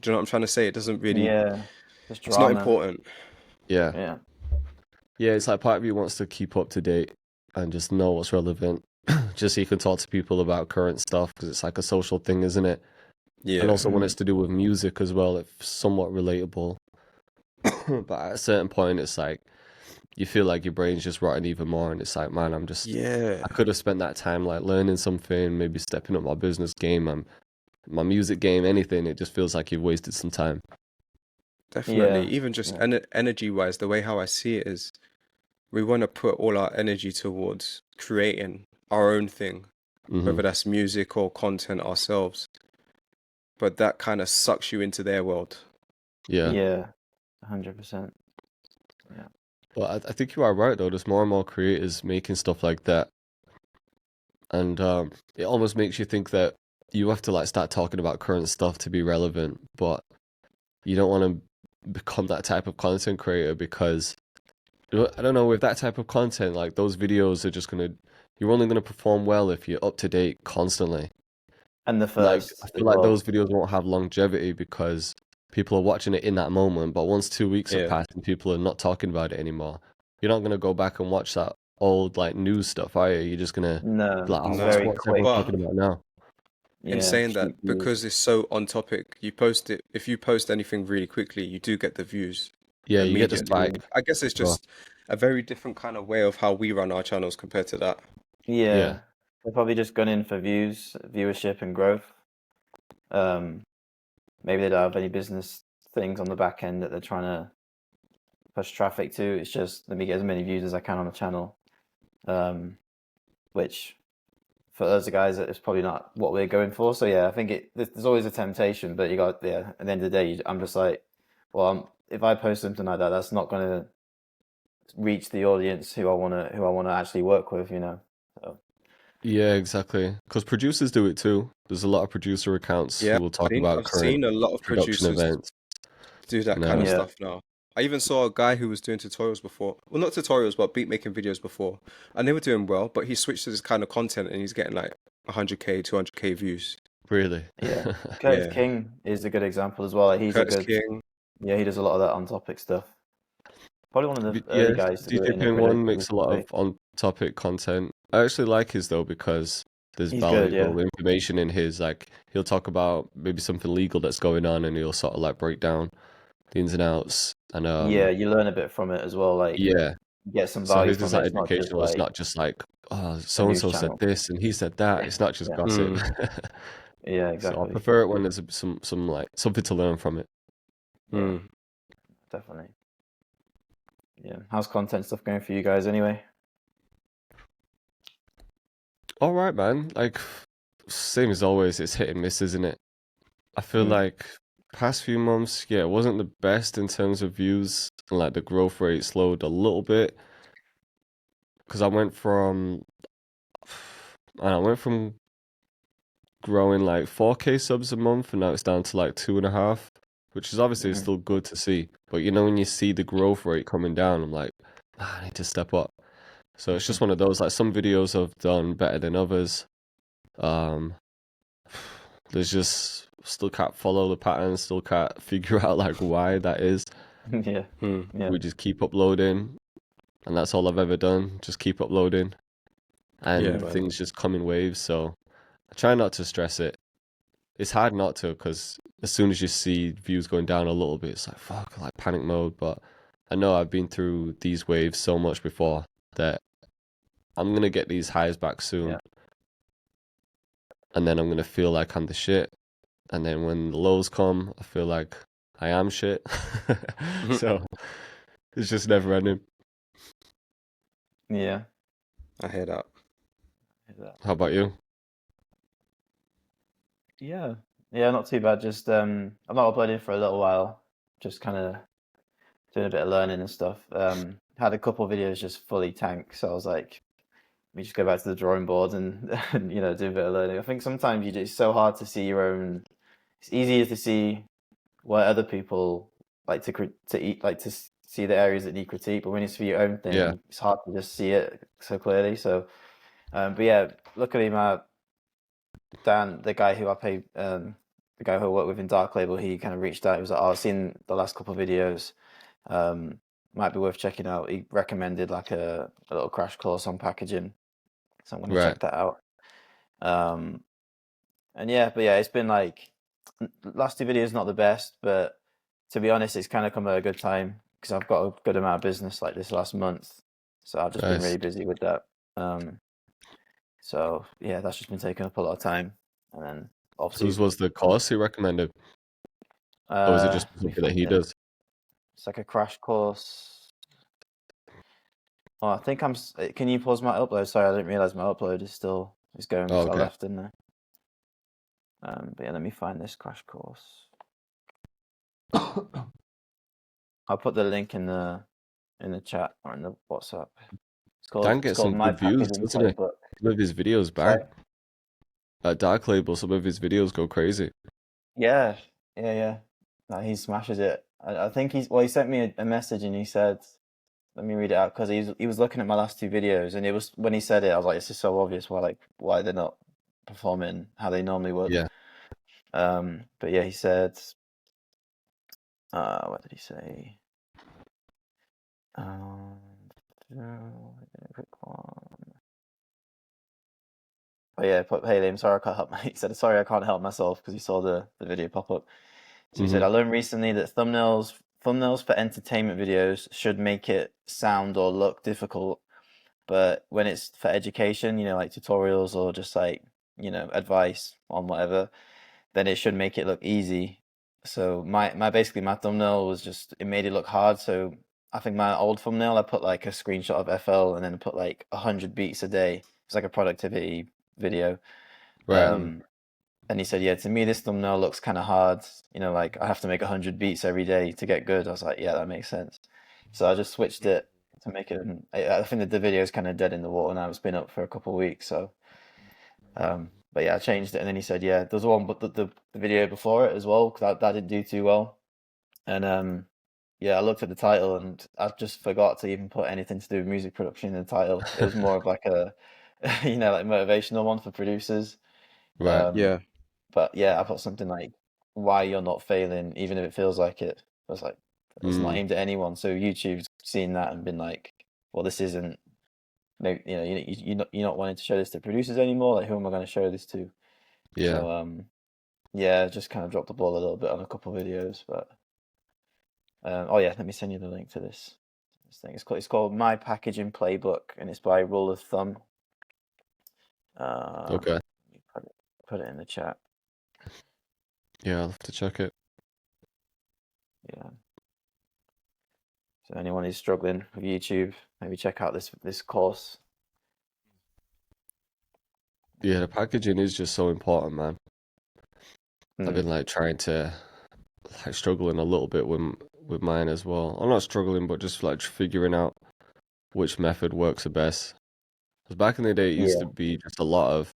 Do you know what I'm trying to say? It doesn't really. Yeah. Just It's not drama. important. yeah, Yeah. yeah. It's like part of you wants to keep up to date and just know what's relevant, just so you can talk to people about current stuff because it's like a social thing, isn't it? And Yeah. also when it's to do with music as well, it's somewhat relatable. But at a certain point, it's like you feel like your brain's just rotting even more, and it's like, man, Yeah. I could have spent that time like learning something, maybe stepping up my business game, my music game, anything. It just feels like you've wasted some time. Definitely. Yeah. Even just Yeah. energy wise, the way how I see it is we want to put all our energy towards creating our own thing, Hmm. whether that's music or content ourselves. But that kind of sucks you into their world. Yeah. Yeah. 100%. Yeah. But I think you are right though. There's more and more creators making stuff like that, and it almost makes you think that you have to like start talking about current stuff to be relevant, but you don't want to become that type of content creator because I don't know, with that type of content, like those videos are just you're only gonna perform well if you're up to date constantly. And the Like I first as feel like well. those videos won't have longevity because people are watching it in that moment, but once 2 weeks have Yeah. passed and people are not talking about it anymore, you're not gonna go back and watch that old like news stuff, are you? You're just gonna No. be like, oh, It's No. very what's everyone quick. talking But about now? in Yeah. saying that, Cheap views. because it's so on topic, you post it, if you post anything really quickly, you do get the views Yeah, you get the immediately. spike. I guess it's Sure. just a very different kind of way of how we run our channels compared to that. Yeah. Yeah. They've probably just gone in for viewership and growth. Maybe they don't have any business things on the back end that they're trying to push traffic to. It's just let me get as many views as I can on the channel. Which for us guys, it's probably not what we're going for. So yeah, I think there's always a temptation, but at the end of the day, I'm just like, well, if I post something like that, that's not going to reach the audience who I want to actually work with, So, Yeah, exactly. Because producers do it too. There's a lot of producer accounts Yeah, who will talk about I've current seen a lot of production producers events. do that And kind of yeah, stuff now. I even saw a guy who was doing tutorials before. Well, not tutorials, but beat making videos before. And they were doing well, but he switched to this kind of content and he's getting like 100K, 200K views. really. yeah. Curtis Yeah. King is a good example as well. Like, he's a Curtis good, King. yeah, he does a lot of that on topic stuff. Probably one of the early Yeah, guys to do it DJ in a Ping One makes a relatively lot way. of on-topic content. I actually like his though because there's He's good, yeah. valuable information in his. Like he'll talk about maybe something legal that's going on, and he'll sort of like break down the ins and outs. And Yeah, you learn a bit from it as well. Like, yeah, you get some so value his is from it. like It's not just educational. It's like not just like, oh, a so and news so said channel. this and he said that. It's not just Yeah, gossip. yeah, So I exactly. prefer it when there's some like something to learn from it. Yeah, definitely. Yeah. How's content stuff going for you guys anyway? All right, man. Like same as always, it's hit and miss, isn't it? I feel like past few months, yeah, it wasn't the best in terms of views, and like the growth rate slowed a little bit because I went from growing like 4K subs a month, and now it's down to like 2.5, which is obviously still good to see. But when you see the growth rate coming down, I'm like, I need to step up. So it's just one of those. Like some videos have done better than others. there's just still can't follow the pattern, still can't figure out like why that is. Yeah, Hmm. yeah, We just keep uploading, and that's all I've ever done. Just keep uploading, Yeah, and man. things just come in waves. So I try not to stress it. It's hard not to, because as soon as you see views going down a little bit, it's like fuck, like panic mode. But I know I've been through these waves so much before that I'm gonna get these highs back soon, yeah, and then I'm gonna feel like I'm the shit. And then when the lows come, I feel like I am shit. So it's just never ending. yeah. I hear that. How about you? Yeah, yeah, not too bad. Just I'm not uploading for a little while. Just kind of doing a bit of learning and stuff. Had a couple videos just fully tank, so I was like, let me just go back to the drawing board and, and do a bit of learning. I think sometimes it's so hard to see your own. It's easier to see what other people like to eat, like to see the areas that need critique, but when it's for your own Yeah, thing, it's hard to just see it so clearly. So, but yeah, luckily my Dan, the guy who I pay, the guy who I work with in Dark Label, he kind of reached out. He was like, "Oh, I've seen the last couple of videos. Um, might be worth checking out." He recommended like a little crash course on packaging, so I'm gonna right. check that out. Um, and yeah, but yeah, it's been like last two videos not the best, but to be honest, it's kind of come at a good time because I've got a good amount of business like this last month, so I've just been Nice. really busy with that. So yeah, that's just been taking up a lot of time, and then Whose obviously, was the course he recommended? Or was it just let me something that find he it. does? It's like a crash course. Oh, I think Can you pause my upload? Sorry, I didn't realize my upload is going Oh, because I okay. left, didn't I? But yeah, let me find this crash course. I'll put the link in the chat or in the WhatsApp. Dan It's gets called some My good views, Packaging doesn't he? Playbook. Some of his videos bang. Sorry. At Dark Label, some of his videos go crazy. Yeah, yeah, yeah. No, he smashes it. I think he sent me a message and he said, let me read it out because he was looking at my last two videos and it was when he said it, I was like, this is so obvious why they're not performing how they normally would. Yeah. But yeah, he said, what did he say? Quick one. Oh yeah, hey Liam, sorry I can't help. He said, sorry I can't help myself because he saw the video pop up. So he said, I learned recently that thumbnails for entertainment videos should make it sound or look difficult, but when it's for education, like tutorials or just like, advice on whatever, then it should make it look easy. So basically my thumbnail was just it made it look hard. So I think my old thumbnail I put like a screenshot of FL and then put like 100 beats a day. It's like a productivity video. Right. And he said, yeah, to me this thumbnail looks kind of hard. Like I have to make 100 beats every day to get good. I was like, yeah, that makes sense. So I just switched it to make it. I think that the video is kind of dead in the water now. It's been up for a couple of weeks, so. But yeah, I changed it, and then he said, yeah, there's one, but the video before it as well, because that didn't do too well. And yeah, I looked at the title, and I just forgot to even put anything to do with music production in the title. It was more of like a, like motivational one for producers. Right. Yeah. But yeah, I put something like why you're not failing, even if it feels like it. I was like, it's not aimed at anyone. So YouTube's seen that and been like, well, this isn't. Maybe you're not wanting to show this to producers anymore. Like, who am I going to show this to? Yeah. So yeah, just kind of dropped the ball a little bit on a couple of videos. But oh yeah, let me send you the link to this thing. It's called My Packaging Playbook, and it's by Rule of Thumb. Okay. Let me put it in the chat. Yeah, I'll have to check it. Yeah. So anyone who's struggling with YouTube, maybe check out this course. Yeah, the packaging is just so important, man. I've been like trying to like struggling a little bit with mine as well. I'm not struggling, but just like figuring out which method works the best. Because back in the day, it used to be just a lot of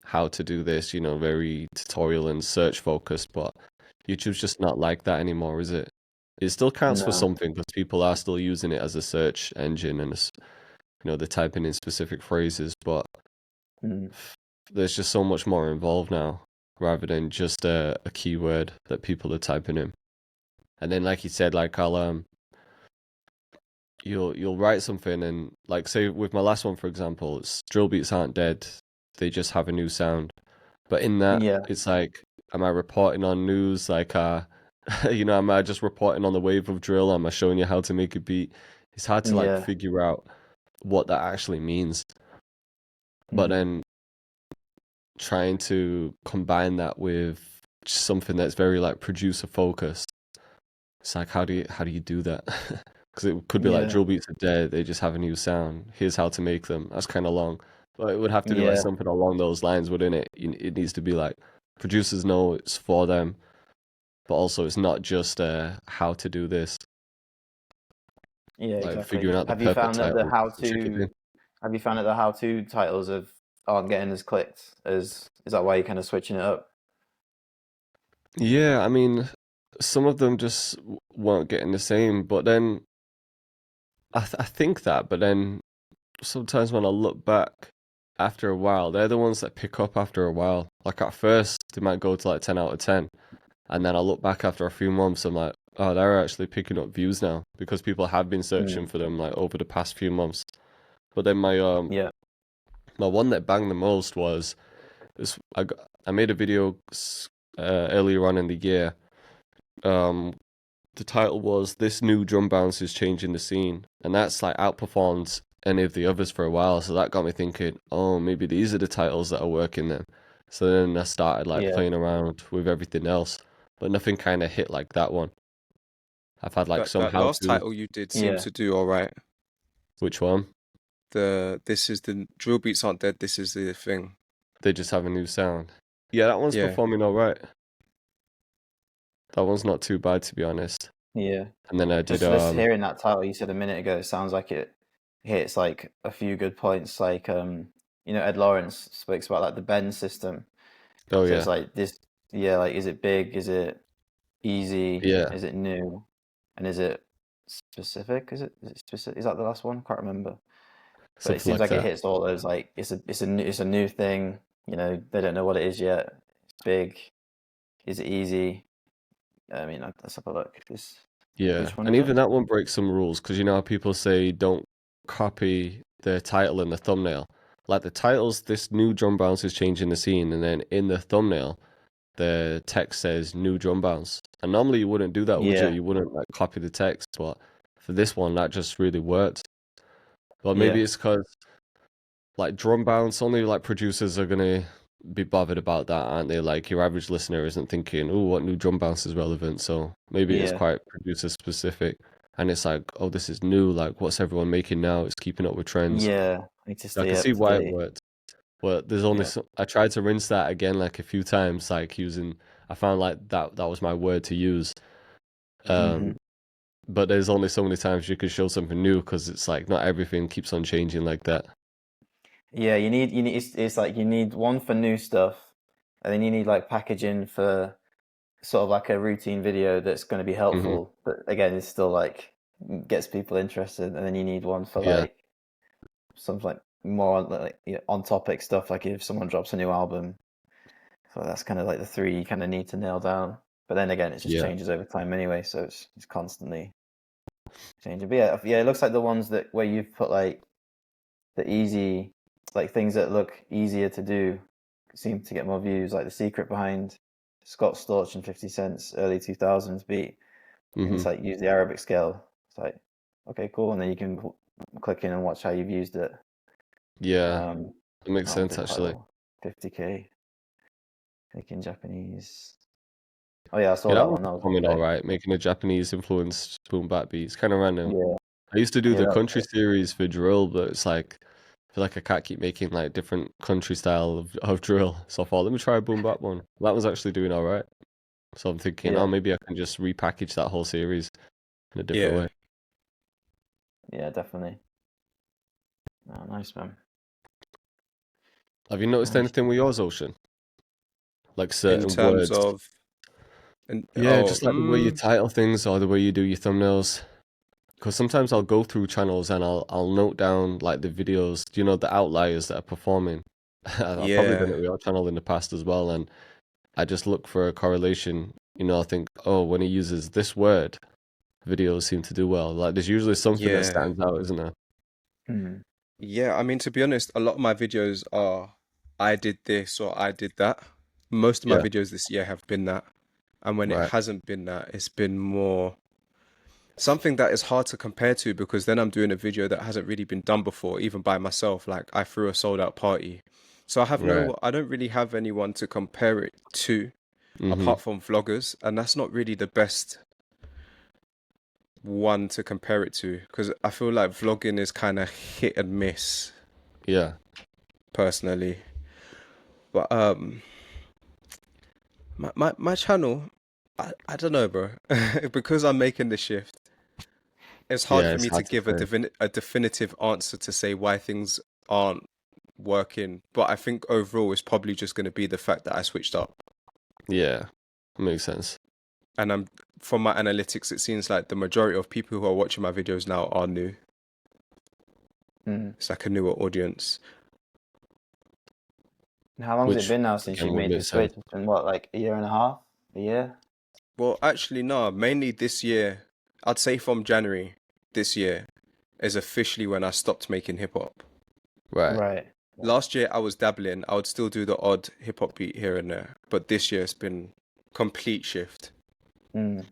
how to do this, very tutorial and search focused, but YouTube's just not like that anymore, is it? It still counts for No. something because people are still using it as a search engine and, they're typing in specific phrases, but there's just so much more involved now. rather than just a keyword that people are typing in. And then, like you said, like you'll write something, and like say with my last one, for example, it's drill beats aren't dead, they just have a new sound. But in that, Yeah. it's like, am I reporting on news? Like, am I just reporting on the wave of drill? Am I showing you how to make a beat? It's hard to like Yeah. figure out what that actually means. But then trying to combine that with something that's very like producer focused, it's like, how do you do that? Because it could be like Yeah. drill beats are dead, they just have a new sound. Here's how to make them. That's kind of long, but it would have to be like Yeah. something along those lines, wouldn't it? It needs to be like producers know it's for them, but also it's not just how to do this. Yeah, Like exactly. figuring out the Have you perfect found that the title. how It's a tricky to thing. have you found that the how to titles aren't getting as clicked as is that why you're kind of switching it up? Yeah, I mean, some of them just weren't getting the same, but then I think that, but then sometimes when I look back after a while, they're the ones that pick up after a while. Like at first, they might go to like 10 out of 10. And then I look back after a few months, I'm like, oh, they're actually picking up views now because people have been searching for them like over the past few months. But then Yeah. my one that banged the most was this. I made a video earlier on in the year. The title was "This New Drum Bounce is Changing the Scene," and that's like outperformed any of the others for a while. So that got me thinking, oh, maybe these are the titles that are working then. So then I started like Yeah. playing around with everything else, but nothing kind of hit like that one. I've had like some That how last to. title you did seemed Yeah. to do all right. Which one? This is the drill beats aren't dead. This is the thing. They just have a new sound. Yeah, that one's Yeah. performing all right. That one's not too bad, to be honest. Yeah. And then I did Just hearing that title you said a minute ago, it sounds like it hits like a few good points. Like Ed Lawrence speaks about like the bend system. oh So yeah, it's like this, yeah, like is it big? Is it easy? yeah, Is it new? And is it specific? Is it specific? Is that the last one? Can't remember. But it something seems like like it that. hits all those. Like it's a new thing. They don't know what it is yet. It's big. Is it easy? I mean, let's have a look. Yeah, Which one and is it? even that one breaks some rules because you know how people say don't copy the title and the thumbnail. Like the title's "This New Drum Bounce is Changing the Scene," and then in the thumbnail, the text says "New Drum Bounce." And normally you wouldn't do that, would you? Yeah, You wouldn't like copy the text, but for this one, that just really worked. But maybe yeah, it's because like drum bounce, only like producers are gonna be bothered about that, aren't they? Like your average listener isn't thinking, "Oh, what new drum bounce is relevant?" So maybe it's yeah, quite producer specific, and it's like, "Oh, this is new. Like, what's everyone making now? It's keeping up with trends." yeah. I need to So I stay can up see to why it date. worked, but there's only Yeah. I tried to rinse that again like a few times, like using. I found like that was my word to use. hmm Um, but there's only so many times you can show something new because it's like not everything keeps on changing like that. Yeah, you need it's like you need one for new stuff, and then you need like packaging for sort of like a routine video that's going to be Hmm. helpful, but again, it's still like gets people interested, and then you need one for Yeah, like something like more on topic stuff, like if someone drops a new album. So that's kind of like the three you kind of need to nail down. But then again, it just yeah, changes over time anyway, so it's constantly changing. But yeah, it looks like the ones that where you've put like the easy, like things that look easier to do, seem to get more views. Like the secret behind Scott Storch and 50 Cent's early 2000s beat, and hmm it's like use the Arabic scale. It's like okay, cool, and then you can click in and watch how you've used it. yeah. Um, It makes that was sense the actually. title, 50K, making Japanese. Oh yeah, I saw Yeah, that that one's one. That was performing all okay. right, making a Japanese influenced boom bap beat. It's kind of random. Yeah, I used to do yeah, the that was country series for drill, but it's like I feel like I can't keep making like different country style of drill. So I thought, let me try a boom bap one. That was actually doing all right. So I'm thinking, oh, yeah, maybe I can just repackage that whole series in a different Yeah. way. yeah, definitely. Oh, nice man. Have you noticed Nice. anything with yours, Ocean? Like In certain terms words? of and Yeah, just like the way you title things or the way you do your thumbnails. Because sometimes I'll go through channels and I'll note down like the videos, the outliers that are performing. I've probably done yeah. it with your channel in the past as well, and I just look for a correlation. I think, oh, when he uses this word, videos seem to do well. Like there's usually something that Yeah. stands out, isn't there? Mm. Yeah, I mean, to be honest, a lot of my videos are I did this or I did that. Most of my Yeah. videos this year have been that. And when it Right. hasn't been that, it's been more something that is hard to compare to because then I'm doing a video that hasn't really been done before, even by myself. Like I threw a sold out party. So Right. I don't really have anyone to compare it to Mm-hmm. apart from vloggers. And that's not really the best one to compare it to because I feel like vlogging is kind of hit and miss Yeah. personally. But my channel, I don't know, bro. Because I'm making the shift, it's hard Yeah, for it's me to hard to give say. a definitive answer to say why things aren't working. But I think overall it's probably just going to be the fact that I switched up. Yeah. Makes sense. And from my analytics, it seems like the majority of people who are watching my videos now are new. Mm. It's like a newer audience. And how long has it Which been now since again you would made the make sense. switch? It's been what, like a year and a half? A year? Well, actually, no, mainly this year. I'd say from January this year is officially when I stopped making hip hop. Right. Right. Last year I was dabbling. I would still do the odd hip hop beat here and there, but this year it's been complete shift. Mm.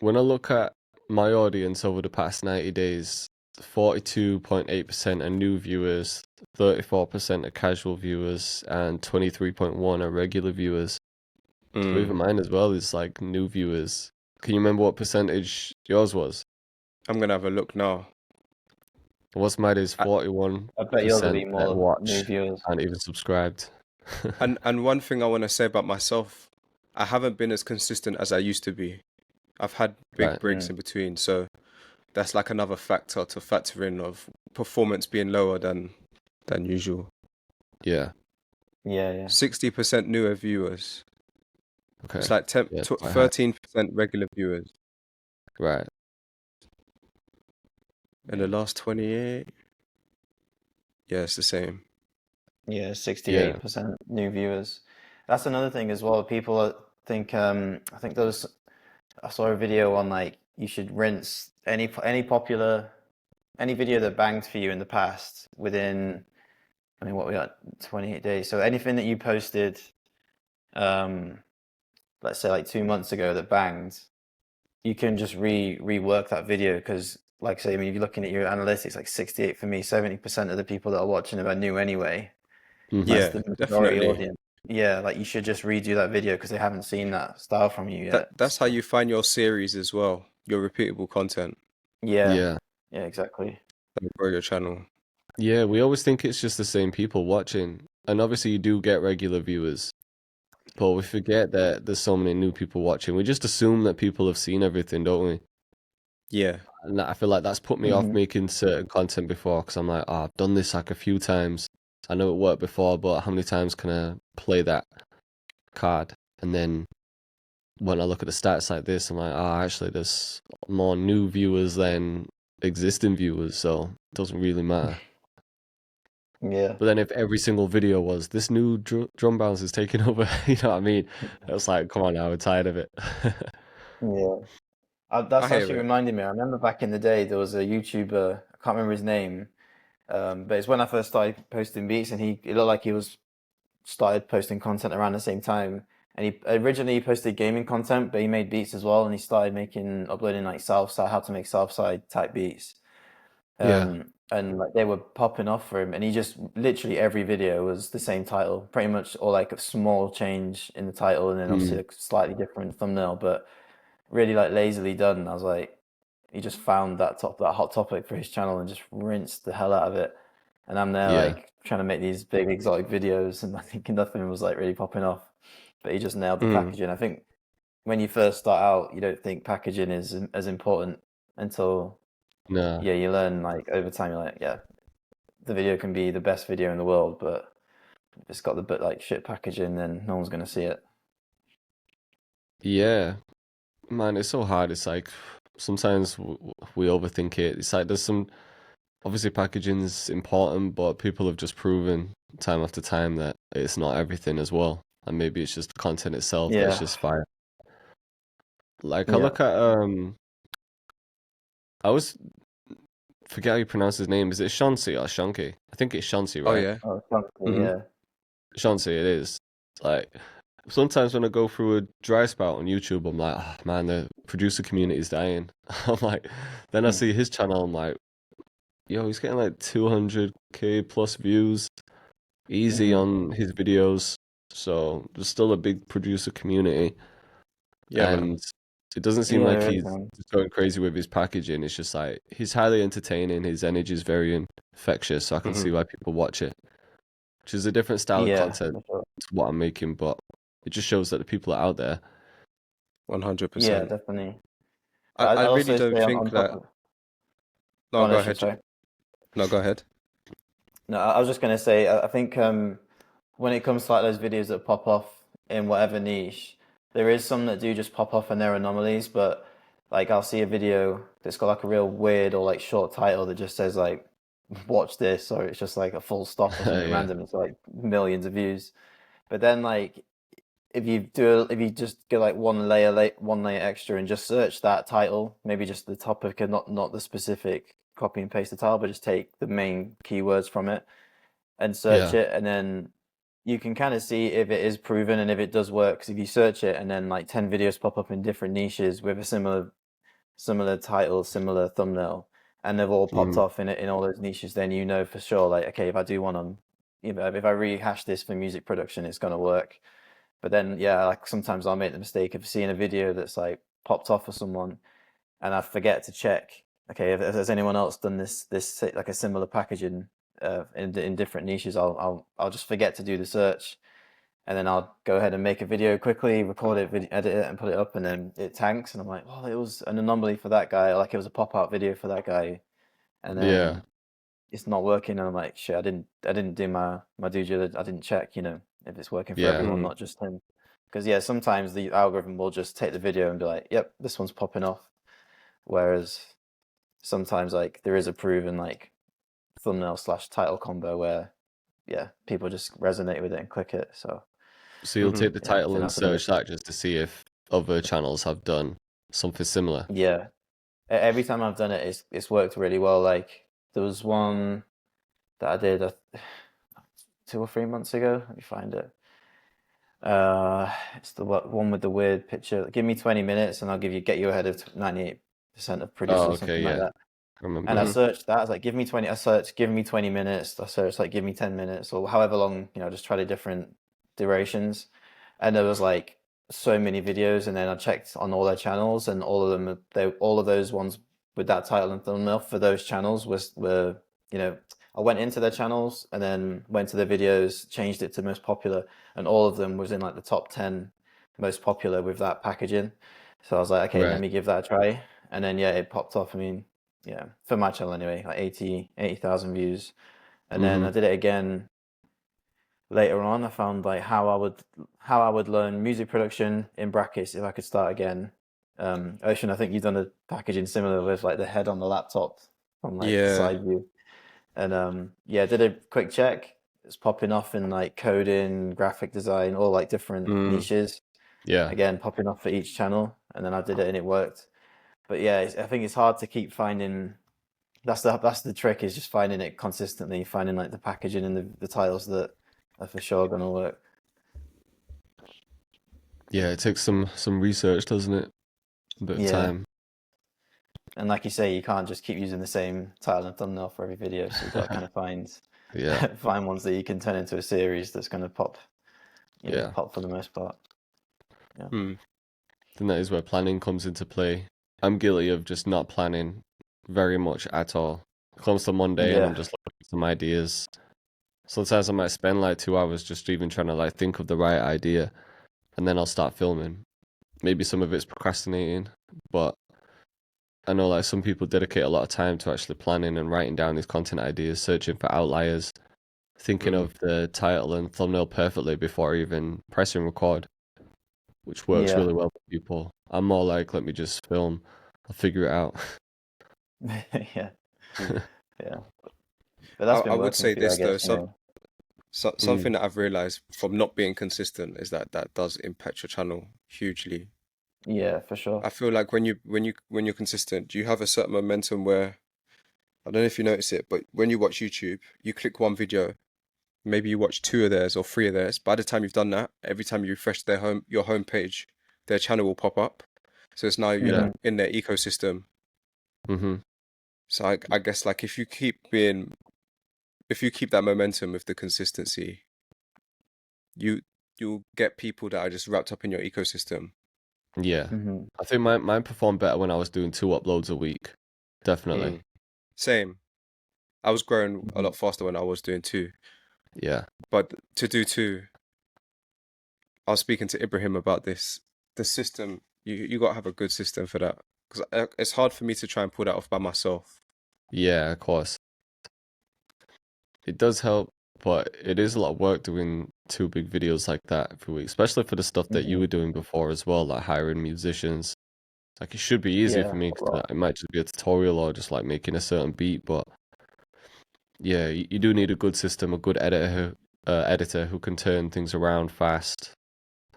When I look at my audience over the past 90 days, 42.8% are new viewers, 34% are casual viewers, and 23.1% are regular viewers. So even mine as well is like new viewers. Can you remember what percentage yours was? I'm gonna have a look now. What's mine is I- 41% I bet yours will be that more new watch viewers. and even subscribed. And one thing I want to say about myself, I haven't been as consistent as I used to be. I've had big Right. breaks in between, so that's like another factor to factor in of performance being lower than usual. Yeah. Yeah. 60% newer viewers. Okay. It's like Yeah, it's quite high. 13% regular viewers. Right. In the last 28, yeah, it's the same. Yeah, 68% new viewers. That's another thing as well. People think I think I saw a video on like you should rinse any video that banged for you in the past within, I mean, what we got, 28 days. So anything that you posted let's say like 2 months ago that banged, you can just rework that video because, like I say, I mean, if you're looking at your analytics, like 68 for me, 70% of the people that are watching them are new anyway. Mhm. Yeah, That's the majority definitely. audience. Yeah, like you should just redo that video because they haven't seen that style from you yet. That's how you find your series as well, your repeatable content, Yeah, exactly. and grow your channel. Yeah, we always think it's just the same people watching. And obviously you do get regular viewers. But we forget that there's so many new people watching. We just assume that people have seen everything, don't we? Yeah. And I feel like that's put me off Mhm. making certain content before because I'm like, oh, I've done this like a few times. I know it worked before, but how many times can I play that card? And then when I look at the stats like this, I'm like, oh, actually, there's more new viewers than existing viewers, so it doesn't really matter. Yeah. But then if every single video was, this new drum bounce is taking over, you know what I mean? It's like, come on now, we're tired of it. Yeah. I That's hear actually it. reminded me. I remember back in the day there was a YouTuber, I can't remember his name, but it's when I first started posting beats, and it looked like he was started posting content around the same time. And he originally posted gaming content, but he made beats as well, and he started uploading like Southside, how to make Southside type beats. Yeah. And like they were popping off for him, and he just literally every video was the same title, pretty much, or like a small change in the title, and then obviously a slightly different thumbnail, but really like lazily done. I was like, he just found that hot topic for his channel and just rinsed the hell out of it. And I'm there Yeah. like trying to make these big exotic videos, and I think nothing was like really popping off. But he just nailed the packaging. I think when you first start out, you don't think packaging is as important until No. you learn like over time. You're like, yeah, the video can be the best video in the world, but if it's got the bit like shit packaging, then no one's gonna see it. Yeah. Man, it's so hard. It's like sometimes we overthink it. It's like there's some obviously packaging's important, but people have just proven time after time that it's not everything as well. and maybe it's just the content itself that's Yeah, just fire. Like I yeah. look at I always forget how you pronounce his name. Is it Shansi or Shanky? I think it's Shansi, Oh right? yeah. Oh, Chunky, Hmm. yeah. Shansi, it is. Like sometimes when I go through a dry spout on YouTube, I'm like, oh, man, the producer community is dying. I'm like, then I Hmm. see his channel, I'm like, yo, he's getting like 200k plus views easy Hmm. on his videos. So there's still a big producer community, Yeah, man. and it doesn't seem Yeah, like there is, he's man. just going crazy with his packaging. It's just like he's highly entertaining. His energy is very infectious, so I can Hmm. see why people watch it. Which is a different style of Yeah, content for sure. to what I'm making, but it just shows that the people are out there. Yeah, 100%. definitely. I But I'd really also don't say think on top that. of. No, Oh go no, shit, ahead. sorry. No, go ahead. No, I was just gonna say, I think when it comes to like those videos that pop off in whatever niche, there is some that do just pop off and they're anomalies, but like I'll see a video that's got like a real weird or like short title that just says like watch this, or it's just like a full stop or something Yeah, random. It's like millions of views. But then like if you just get like one layer extra and just search that title, maybe just the topic and not the specific copy and paste the title, but just take the main keywords from it and search yeah, it, and then you can kind of see if it is proven and if it does work. Because if you search it and then like 10 videos pop up in different niches with a similar title, similar thumbnail, and they've all popped mm, off in all those niches, then you know for sure, like, okay, if I do one on, if I rehash this for music production, it's gonna work. But then, yeah, like sometimes I'll make the mistake of seeing a video that's like popped off for someone, and I forget to check. Okay, if there's anyone else done this like a similar packaging in different niches, I'll just forget to do the search, and then I'll go ahead and make a video quickly, record it, edit it, and put it up, and then it tanks, and I'm like, well, it was an anomaly for that guy, like it was a pop out video for that guy, and yeah, then it's not working, and I'm like, shit, I didn't do my due diligence, I didn't check, if it's working for yeah, everyone, Hmm. not just him. Because yeah, sometimes the algorithm will just take the video and be like, yep, this one's popping off. Whereas sometimes like there is a proven like thumbnail slash title combo where yeah, people just resonate with it and click it. So So you'll Hmm. take the yeah, I title think and that's another. search that just to see if other channels have done something similar. Yeah, every time I've done it, it's worked really well. Like there was one that I did 2 or 3 months ago. Let me find it. It's the one with the weird picture. Give me 20 minutes and I'll get you ahead of 98% of Oh, producers, okay, something like yeah, that. I remember And I that. Hmm. searched that. I was like, give me 20. I searched, give me 20 minutes. I searched like, give me 10 minutes or however long, just try the different durations. And there was like so many videos. And then I checked on all their channels, and all of them, all of those ones with that title and thumbnail for those channels were, I went into their channels and then went to their videos, changed it to most popular, and all of them was in like the top 10 most popular with that packaging. So I was like, okay, let Right. me give that a try. And then, yeah, it popped off. I mean, yeah, for my channel anyway, like 80,000 views. And then Mm-hmm. I did it again later on. I found like how I would learn music production in brackets if I could start again. Ocean, I think you've done a packaging similar with like the head on the laptop on like the Yeah. side view. And yeah, did a quick check. It's popping off in like coding, graphic design, all like different Mm, niches. yeah, Again, popping off for each channel, and then I did it and it worked. But yeah, I think it's hard to keep finding. That's the trick, is just finding it consistently, finding like the packaging and the titles that are for sure gonna work. yeah. It takes some research, doesn't it? A bit of Yeah, time. and like you say, you can't just keep using the same title and thumbnail for every video, so you got to kind of find Yeah, find ones that you can turn into a series that's gonna pop, yeah. pop for the most part. Yeah, Hmm. I think that is where planning comes into play. I'm guilty of just not planning very much at all. It comes to Monday and I'm yeah, just looking for some ideas. Sometimes I might spend like 2 hours just even trying to like think of the right idea, and then I'll start filming. Maybe some of it's procrastinating, but I know like some people dedicate a lot of time to actually planning and writing down these content ideas, searching for outliers, thinking Hmm. of the title and thumbnail perfectly before even pressing record, which works yeah, really well for people. I'm more like, let me just film, I'll figure it out. yeah, Hmm. yeah. But that's I been would working say for you, I this though. guess. Some Something that I've realized from not being consistent is that that does impact your channel hugely. Yeah, for sure. I feel like when you're consistent, you have a certain momentum where I don't know if you notice it, but when you watch YouTube, you click one video, maybe you watch two of theirs or three of theirs. By the time you've done that, every time you refresh your home page, their channel will pop up. So it's now you're Yeah. in their ecosystem. Mm-hmm. So I guess like if you keep that momentum with the consistency, you'll get people that are just wrapped up in your ecosystem. Yeah. Hmm. I think mine performed better when I was doing 2 uploads a week. Definitely. Same. I was growing a lot faster when I was doing two, Yeah. but to do two, I was speaking to Ibrahim about this. The system, you got to have a good system for that because it's hard for me to try and pull that off by myself. Yeah, of course. It does help, but it is a lot of work doing 2 big videos like that every week, especially for the stuff that you were doing before as well, like hiring musicians. Like it should be easier for Yeah, me a 'cause lot. it might just be a tutorial or just like making a certain beat, but yeah, you do need a good system, a good editor who can turn things around fast,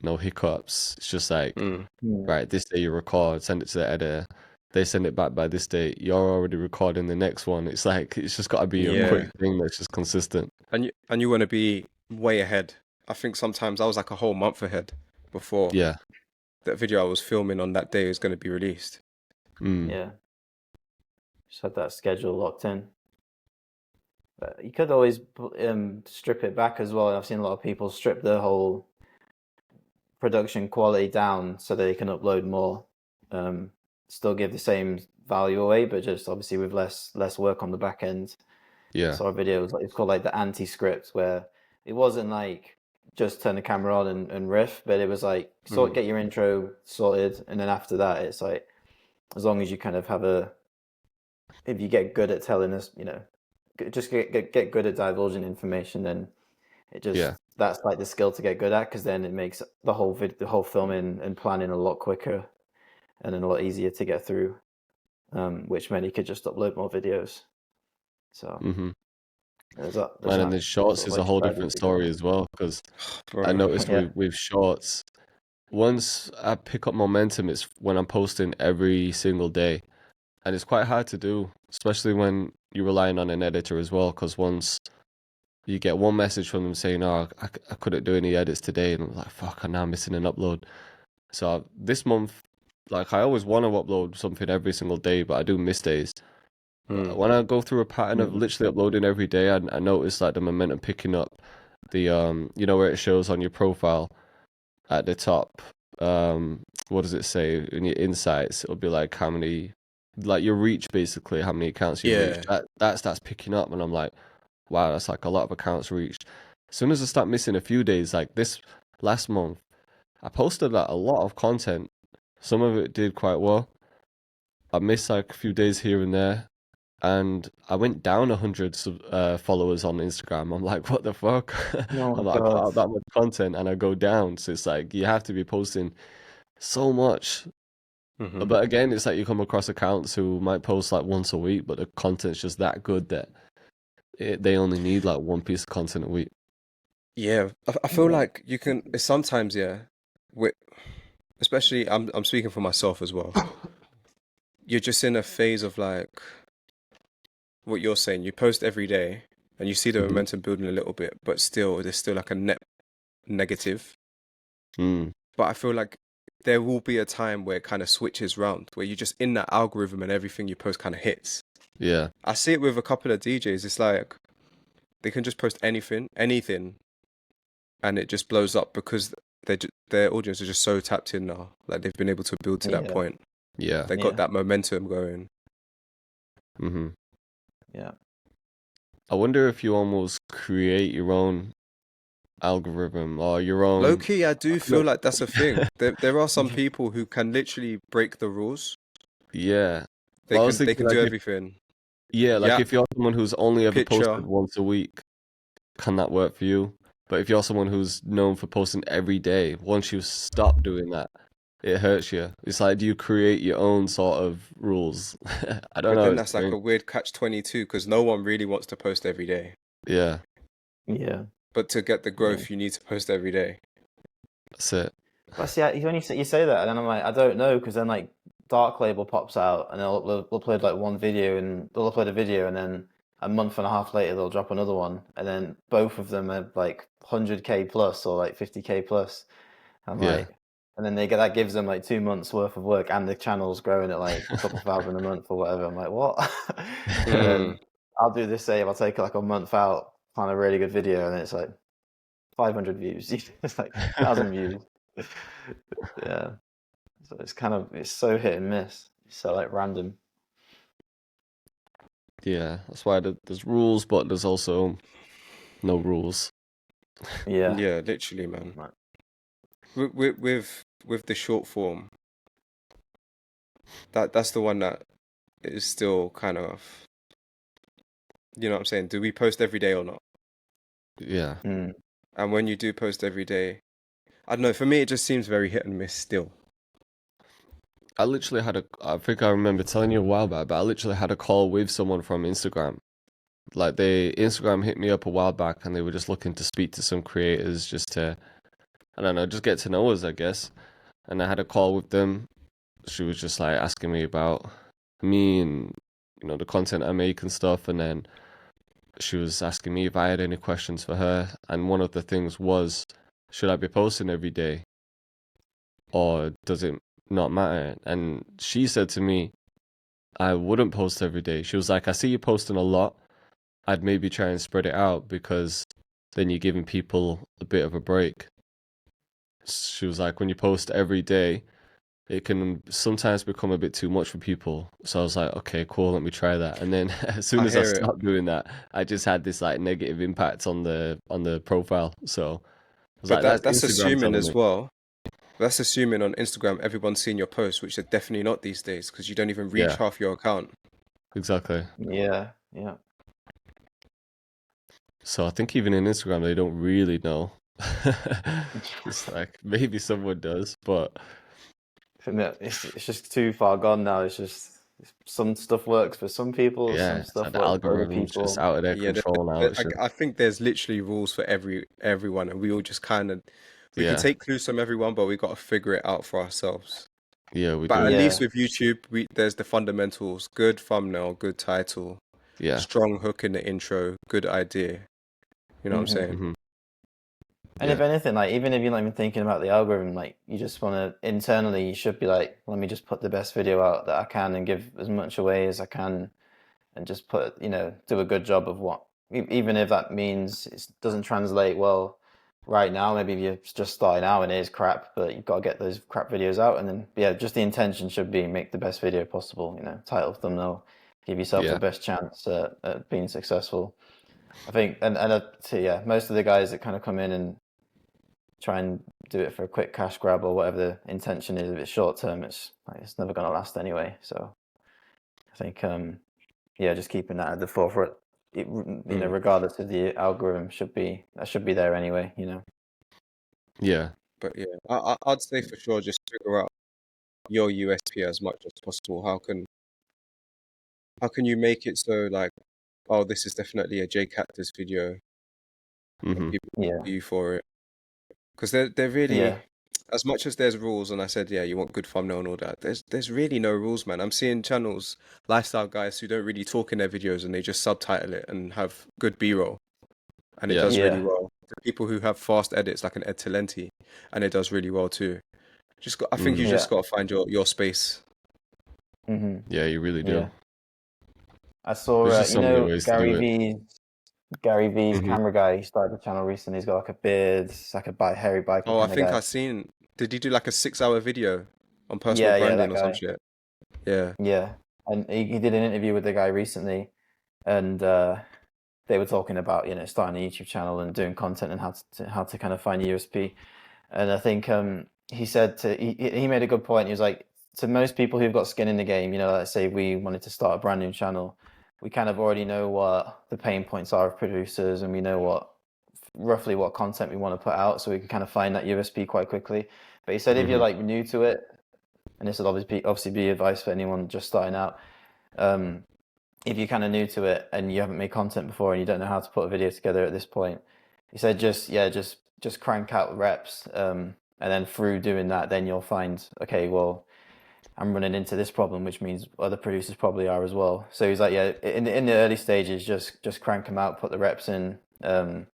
no hiccups. It's just like, right, this day you record, send it to the editor. They send it back by this date. You're already recording the next one. It's like it's just got to be a Yeah, quick thing that's just consistent. and you want to be way ahead. I think sometimes I was like a whole month ahead before Yeah. that video I was filming on that day is going to be released. Yeah. Just had that schedule locked in. But you could always strip it back as well. I've seen a lot of people strip the whole production quality down so that they can upload more. Still give the same value away, but just obviously with less work on the back end. Yeah. I saw a video, it's called like the anti-script, where it wasn't like just turn the camera on and riff, but it was like get your intro sorted, and then after that it's like as long as you kind of have if you get good at telling us, just get good at divulging information, then it just that's like the skill to get good at, because then it makes the whole filming and planning a lot quicker and then a lot easier to get through, which meant you could just upload more videos. So there's Man, and that the shorts sort of is a like whole strategy different to story it. as well, because I Bro, noticed Yeah. with shorts, once I pick up momentum, it's when I'm posting every single day. And it's quite hard to do, especially when you're relying on an editor as well, because once you get one message from them saying, oh, I couldn't do any edits today, and I'm like, fuck, I'm now missing an upload. So this month, like, I always want to upload something every single day, but I do miss days. But when I go through a pattern of literally uploading every day, I notice like the momentum picking up. The you know, where it shows on your profile at the top, what does it say in your insights? It'll be like how many, like your reach, basically how many accounts you've reached. That starts picking up, and I'm like, wow, that's like a lot of accounts reached. As soon as I start missing a few days, like this last month, I posted like a lot of content. Some of it did quite well. I missed like a few days here and there, and I went down 100 followers on Instagram. I'm like, what the fuck? Oh I'm my like, I put out God. that much content and I go down. So it's like you have to be posting so much. But again, it's like you come across accounts who might post like once a week, but the content's just that good that they only need like one piece of content a week. Yeah, I feel like you can sometimes, with especially I'm speaking for myself as well. You're just in a phase of like what you're saying. You post every day and you see the momentum building a little bit, but still there's still like a net negative. But I feel like there will be a time where it kind of switches round, where you're just in that algorithm and everything you post kind of hits. Yeah. I see it with a couple of DJs. It's like they can just post anything, and it just blows up because their audience are just so tapped in now. Like they've been able to build to that point. Yeah. They got that momentum going. Yeah. I wonder if you almost create your own algorithm or your own. Low key, I do feel like that's a thing. There are some people who can literally break the rules. Yeah. They Well, I was can thinking, do like, everything. like if you're someone who's only ever Picture. posted once a week, can that work for you? But if you're someone who's known for posting every day, once you stop doing that, it hurts you. It's like, do you create your own sort of rules? I don't But know. then It's that's like a strange. weird catch-22 because no one really wants to post every day. Yeah. Yeah. But to get the Yeah. growth, you need to post every day. That's it. But see, when you say that, and then I'm like, I don't know, because then like Dark Label pops out, and they'll upload like one video, and they'll upload a video, and then a month and a half later they'll drop another one, and then both of them are like 100K plus or like 50K plus. I'm Yeah. like, and then that gives them like 2 months worth of work, and the channel's growing at like a couple thousand a month or whatever. I'm like, what? And then I'll do the same. I'll take like a month out, plan a really good video, and it's like 500 views. It's like 1,000 views. Yeah. So it's so hit and miss. It's so like random. Yeah, that's why there's rules, but there's also no rules. Yeah. Yeah, literally, man. Right. With the short form, that's the one that is still kind of, you know what I'm saying? Do we post every day or not? Yeah. Mm. And when you do post every day, I don't know, for me it just seems very hit and miss still. I literally I think I remember telling you a while back, but I literally had a call with someone from Instagram. Like Instagram hit me up a while back, and they were just looking to speak to some creators just to, I don't know, just get to know us, I guess. And I had a call with them. She was just like asking me about me and, you know, the content I make and stuff. And then she was asking me if I had any questions for her. And one of the things was, should I be posting every day, or does it not matter? And she said to me, I wouldn't post every day. She was like, I see you posting a lot. I'd maybe try and spread it out, because then you're giving people a bit of a break. She was like, when you post every day, it can sometimes become a bit too much for people. So I was like, okay, cool, let me try that. And then as soon I as I hear it. stopped doing that, I just had this like negative impact on the profile. So I was But like, that's Instagram assuming telling as me. well. That's assuming on Instagram everyone's seen your posts, which they're definitely not these days, because you don't even reach Yeah, half your account. exactly. Yeah. Yeah. So I think even in Instagram, they don't really know. It's like, maybe someone does, but For me, it's just too far gone now. It's just some stuff works for some people, yeah, some it's like stuff the works for other algorithm's just people. out of their Yeah, control now. It's just, I think there's literally rules for everyone, and we all just kind of we can yeah, take clues from everyone, but we got to figure it out for ourselves. yeah, we But do. at Yeah. least with YouTube, there's the fundamentals: good thumbnail, good title, Yeah. strong hook in the intro, good idea. You know what I'm saying? Hmm. And if anything, like even if you're not even thinking about the algorithm, like you just want to internally, you should be like, let me just put the best video out that I can and give as much away as I can, and just put, do a good job of what, even if that means it doesn't translate well right now. Maybe if you're just starting out and it is crap, but you've got to get those crap videos out. And then, yeah, just the intention should be make the best video possible, title, thumbnail, give yourself the Yeah. best chance at being successful. I think, yeah, most of the guys that kind of come in and try and do it for a quick cash grab or whatever the intention is, if it's short term, it's never going to last anyway. So I think, yeah, just keeping that at the forefront, regardless of the algorithm, should be there anyway. Yeah. But yeah, I'd say for sure, just figure out your USP as much as possible. How can you make it so like, oh, this is definitely a J Cactus video, and Hmm. people Yeah, view for it, because they're really, yeah, as much as there's rules, and I said, yeah, you want good thumbnail and all that. There's really no rules, man. I'm seeing channels, lifestyle guys who don't really talk in their videos, and they just subtitle it and have good B-roll, and it Yeah. does really yeah. well. The people who have fast edits, like an Ed Talenti, and it does really well too. I think you Mm. just Yeah. got to find your space. Hmm. Yeah, you really do. Yeah. I saw, There's just so many ways to do it. Gary V's Hmm. camera guy. He started a channel recently. He's got like a beard. It's like a hairy biker Oh, I kind of think guy. I seen. Did he do like a 6 hour video on personal Yeah, branding that or some guy. shit? Yeah. Yeah, and he did an interview with the guy recently, and they were talking about starting a YouTube channel and doing content and how to kind of find USP. And I think he said he made a good point. He was like, to most people who've got skin in the game, let's say we wanted to start a brand new channel, we kind of already know what the pain points are of producers, and we know roughly what content we want to put out, so we can kind of find that USP quite quickly. But he said if you're Hmm. like new to it, and this would obviously be advice for anyone just starting out. If you're kind of new to it and you haven't made content before and you don't know how to put a video together at this point, he said just crank out reps, and then through doing that, then you'll find, okay, well, I'm running into this problem, which means other producers probably are as well. So he's like, yeah, in the early stages, just crank them out, put the reps in, and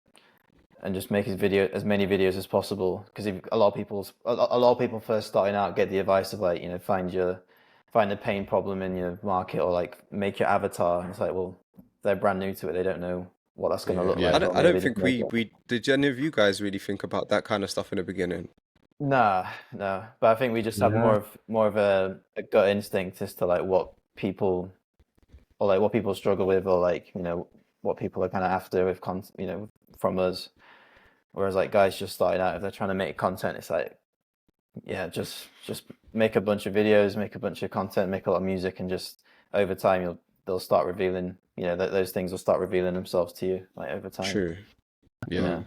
just make as many videos as possible. Because a lot of people first starting out get the advice of like, find the pain problem in your market, or like make your avatar. And it's like, well, they're brand new to it, they don't know what that's going to look Yeah. like. Or I maybe don't just think make it. we did. Any of you guys really think about that kind of stuff in the beginning? Nah, no. But I think we just have Yeah. more of a gut instinct as to like what people struggle with, or like what people are kind of after with from us. Whereas like guys just starting out, if they're trying to make content, it's like, yeah, just make a bunch of videos, make a bunch of content, make a lot of music, and just over time they'll start revealing, those things will start revealing themselves to you like over time. True. Yeah.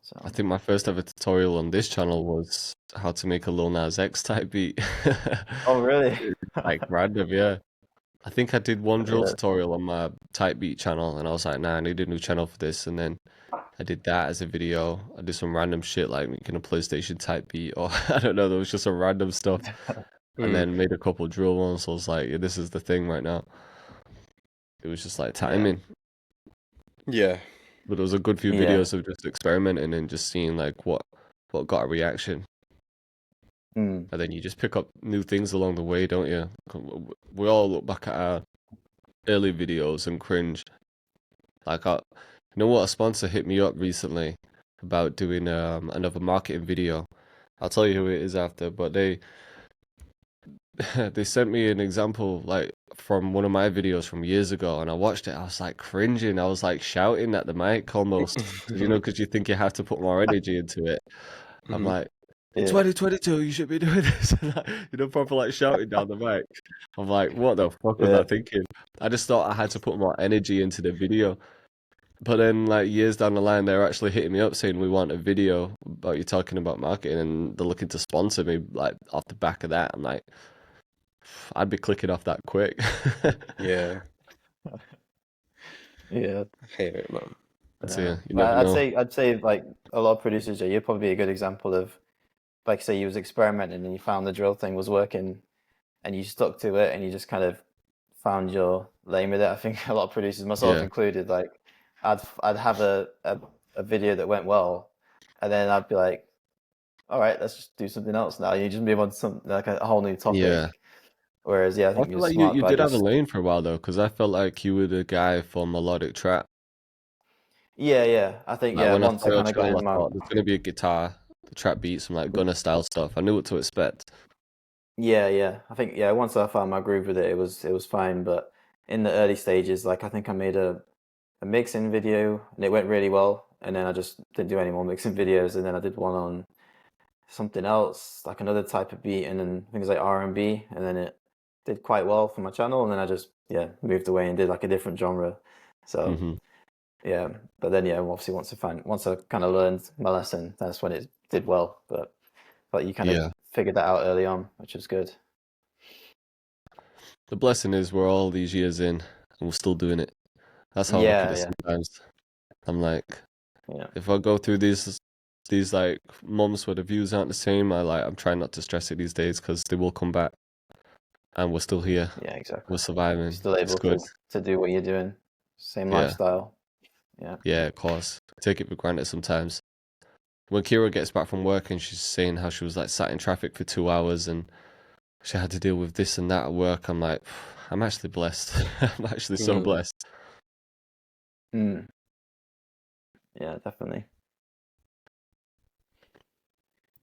So I think my first ever tutorial on this channel was how to make a Lil Nas X type beat. oh really? Like random, yeah. I think I did one drill Yeah. tutorial on my type beat channel, and I was like, nah, I need a new channel for this. And then I did that as a video. I did some random shit like making a PlayStation type beat, or I don't know, there was just some random stuff. And then made a couple drill ones. So I was like, yeah, this is the thing right now. It was just like timing. Yeah. But it was a good few Yeah. videos of just experimenting and just seeing like what got a reaction. Mm. And then you just pick up new things along the way, don't you? We all look back at our early videos and cringe. Like, you know what? A sponsor hit me up recently about doing another marketing video. I'll tell you who it is after, but they sent me an example like from one of my videos from years ago, and I watched it. I was like cringing. I was like shouting at the mic almost, because you think you have to put more energy into it. I'm like, Yeah. 2022, you should be doing this. Proper like shouting down the mic. I'm like, what the fuck was I thinking? I just thought I had to put more energy into the video. But then, like, years down the line, they're actually hitting me up saying, we want a video about you talking about marketing, and they're looking to sponsor me, like, off the back of that. I'm like, I'd be clicking off that quick. Yeah. Yeah. I hear it, man. So, yeah, you never know. I'd say like a lot of producers, you're probably a good example of, like, say you was experimenting and you found the drill thing was working, and you stuck to it, and you just kind of found your lane with it. I think a lot of producers, myself included, like I'd have a video that went well, and then I'd be like, all right, let's just do something else now. You just move on to something like a whole new topic. Yeah. Whereas, I think I you're feel like smart you by did have a just lane for a while, though, because I felt like you were the guy for melodic trap. yeah. I think Like, when I once saw I your kind of got channel, in I thought there's gonna be a guitar, the trap beats, some like Gunna style stuff. I knew what to expect. Yeah. I think once I found my groove with it, it was fine. But in the early stages, like I think I made a mixing video and it went really well, and then I just didn't do any more mixing videos, and then I did one on something else, like another type of beat, and then things like R&B, and then it did quite well for my channel, and then I just moved away and did like a different genre. So yeah, but then obviously once I kind of learned my lesson, that's when it did well. But you kind of figured that out early on, which was good. The blessing is we're all these years in and we're still doing it. That's how I look at it sometimes. I'm like, if I go through these like months where the views aren't the same, I'm trying not to stress it these days, because they will come back, and we're still here. Yeah, exactly. We're surviving. You're still able to do what you're doing. Same lifestyle. Yeah, of course. I take it for granted sometimes. When Kira gets back from work and she's saying how she was like sat in traffic for 2 hours and she had to deal with this and that at work, I'm like, I'm actually blessed. I'm actually so blessed. Yeah, definitely.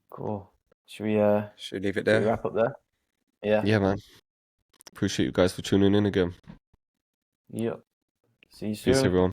Cool. Should we leave it there? wrap up there? Yeah, man. Appreciate you guys for tuning in again. Yep. See you soon. Peace, everyone.